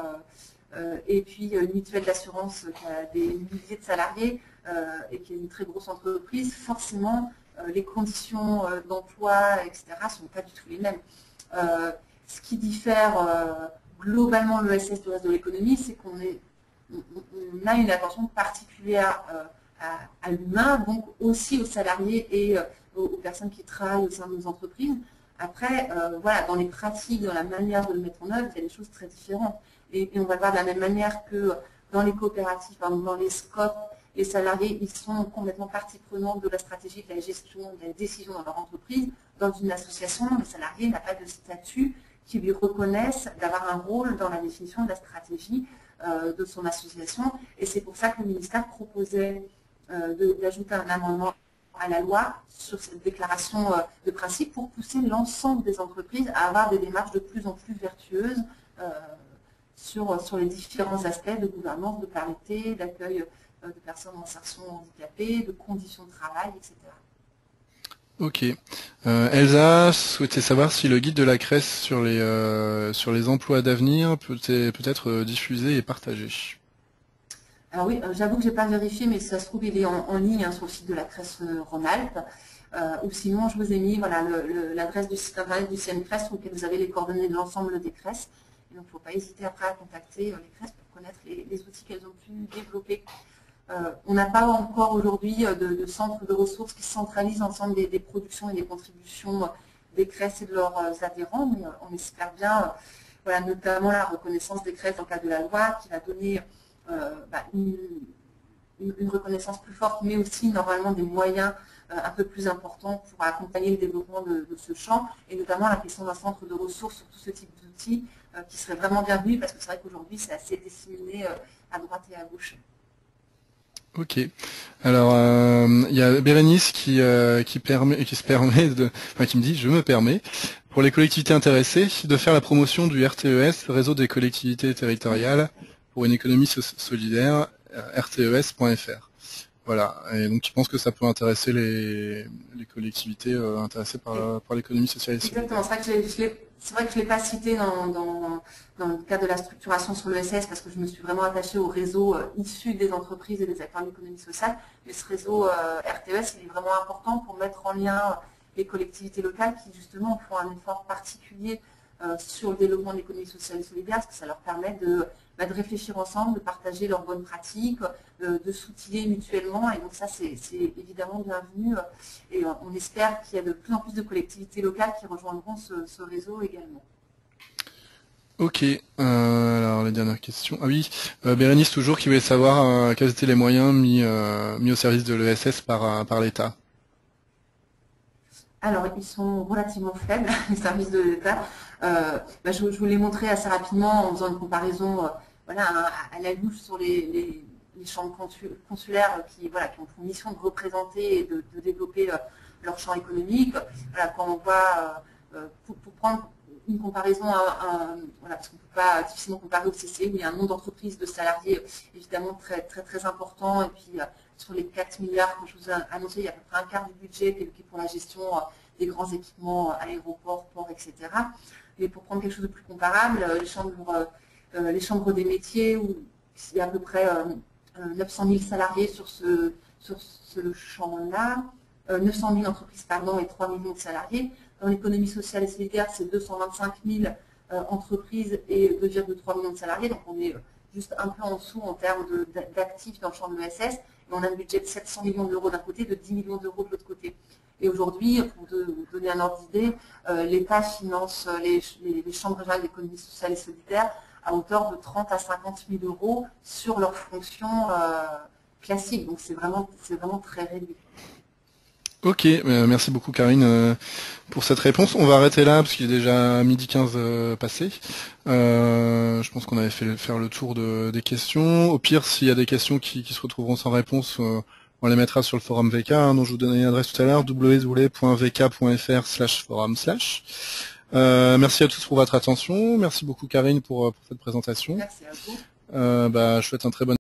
Speaker 2: et puis une mutuelle d'assurance qui a des milliers de salariés et qui est une très grosse entreprise, forcément, les conditions d'emploi, etc., ne sont pas du tout les mêmes. Ce qui diffère globalement l'ESS du reste de l'économie, c'est qu'on a une attention particulière à l'humain, donc aussi aux salariés et aux personnes qui travaillent au sein de nos entreprises. Après, voilà, dans les pratiques, dans la manière de le mettre en œuvre, il y a des choses très différentes. Et on va le voir de la même manière que dans les coopératives, dans les SCOP, Les salariés, ils sont complètement partie prenante de la stratégie, de la gestion, de la décision dans leur entreprise. Dans une association, le salarié n'a pas de statut qui lui reconnaisse d'avoir un rôle dans la définition de la stratégie de son association. Et c'est pour ça que le ministère proposait d'ajouter un amendement à la loi sur cette déclaration de principe pour pousser l'ensemble des entreprises à avoir des démarches de plus en plus vertueuses sur les différents aspects de gouvernance, de parité, d'accueil de personnes en insertion handicapée, de conditions de travail, etc.
Speaker 1: Ok. Elsa souhaitait savoir si le guide de la CRES sur les emplois d'avenir peut être diffusé et partagé.
Speaker 2: Alors oui, j'avoue que je n'ai pas vérifié, mais si ça se trouve, il est en ligne sur le site de la CRES Rhône-Alpes. Ou sinon, je vous ai mis voilà, l'adresse du site internet du CNCRES, où vous avez les coordonnées de l'ensemble des CRES. Et donc, il ne faut pas hésiter après à contacter les CRES pour connaître les outils qu'elles ont pu développer. On n'a pas encore aujourd'hui de centre de ressources qui centralise l'ensemble des productions et des contributions des CRES et de leurs adhérents, mais on espère bien, voilà, notamment la reconnaissance des CRES dans le cadre de la loi qui va donner une reconnaissance plus forte, mais aussi normalement des moyens un peu plus importants pour accompagner le développement de ce champ, et notamment la question d'un centre de ressources sur tout ce type d'outils qui serait vraiment bienvenu, parce que c'est vrai qu'aujourd'hui c'est assez disséminé à droite et à gauche.
Speaker 1: Ok. Alors, il y a Bérénice qui me dit, je me permets, pour les collectivités intéressées, de faire la promotion du RTES, Réseau des collectivités territoriales pour une économie solidaire, rtes.fr. Voilà. Et donc, je pense que ça peut intéresser les collectivités intéressées par l'économie sociale et solidaire.
Speaker 2: Exactement. C'est vrai que je ne l'ai pas cité dans le cadre de la structuration sur l'ESS parce que je me suis vraiment attachée au réseau issu des entreprises et des acteurs de l'économie sociale. Mais ce réseau RTES, il est vraiment important pour mettre en lien les collectivités locales qui, justement, font un effort particulier sur le développement de l'économie sociale et solidaire parce que ça leur permet de réfléchir ensemble, de partager leurs bonnes pratiques, de s'outiller mutuellement. Et donc ça, c'est évidemment bienvenu. Et on espère qu'il y a de plus en plus de collectivités locales qui rejoindront ce réseau également.
Speaker 1: Ok. Alors, les dernières questions. Ah oui, Bérénice toujours qui voulait savoir quels étaient les moyens mis au service de l'ESS par l'État.
Speaker 2: Alors, ils sont relativement faibles, les services de l'État. Je vous l'ai montré assez rapidement en faisant une comparaison voilà, à la louche sur les chambres consulaires qui ont pour mission de représenter et de développer leur champ économique. Voilà, quand on voit, pour prendre une comparaison, voilà, parce qu'on ne peut pas difficilement comparer au CCE, où il y a un nombre d'entreprises de salariés évidemment très, très, très important, et puis sur les 4 milliards que je vous ai annoncé, il y a à peu près un quart du budget qui est pour la gestion des grands équipements, aéroports, ports, etc. Mais pour prendre quelque chose de plus comparable, les chambres des métiers, où il y a à peu près 900 000 salariés sur ce champ-là, 900 000 entreprises pardon, et 3 millions de salariés. Dans l'économie sociale et solidaire, c'est 225 000 entreprises et 2,3 millions de salariés. Donc on est juste un peu en dessous en termes d'actifs dans le champ de l'ESS. Et on a un budget de 700 millions d'euros d'un côté, de 10 millions d'euros de l'autre côté. Et aujourd'hui, pour vous donner un ordre d'idée, l'État finance les chambres régionales d'économie sociale et solidaire à hauteur de 30 à 50 000 euros sur leurs fonctions classiques. Donc c'est vraiment très réduit.
Speaker 1: Ok, merci beaucoup Karine pour cette réponse. On va arrêter là parce qu'il est déjà 12h15 passé. Je pense qu'on avait faire le tour des questions. Au pire, s'il y a des questions qui se retrouveront sans réponse, on les mettra sur le forum VK, dont je vous donnais l'adresse tout à l'heure, www.vk.fr/forum/. Merci à tous pour votre attention. Merci beaucoup Karine pour cette présentation.
Speaker 2: Merci à vous.
Speaker 1: Je souhaite un très bon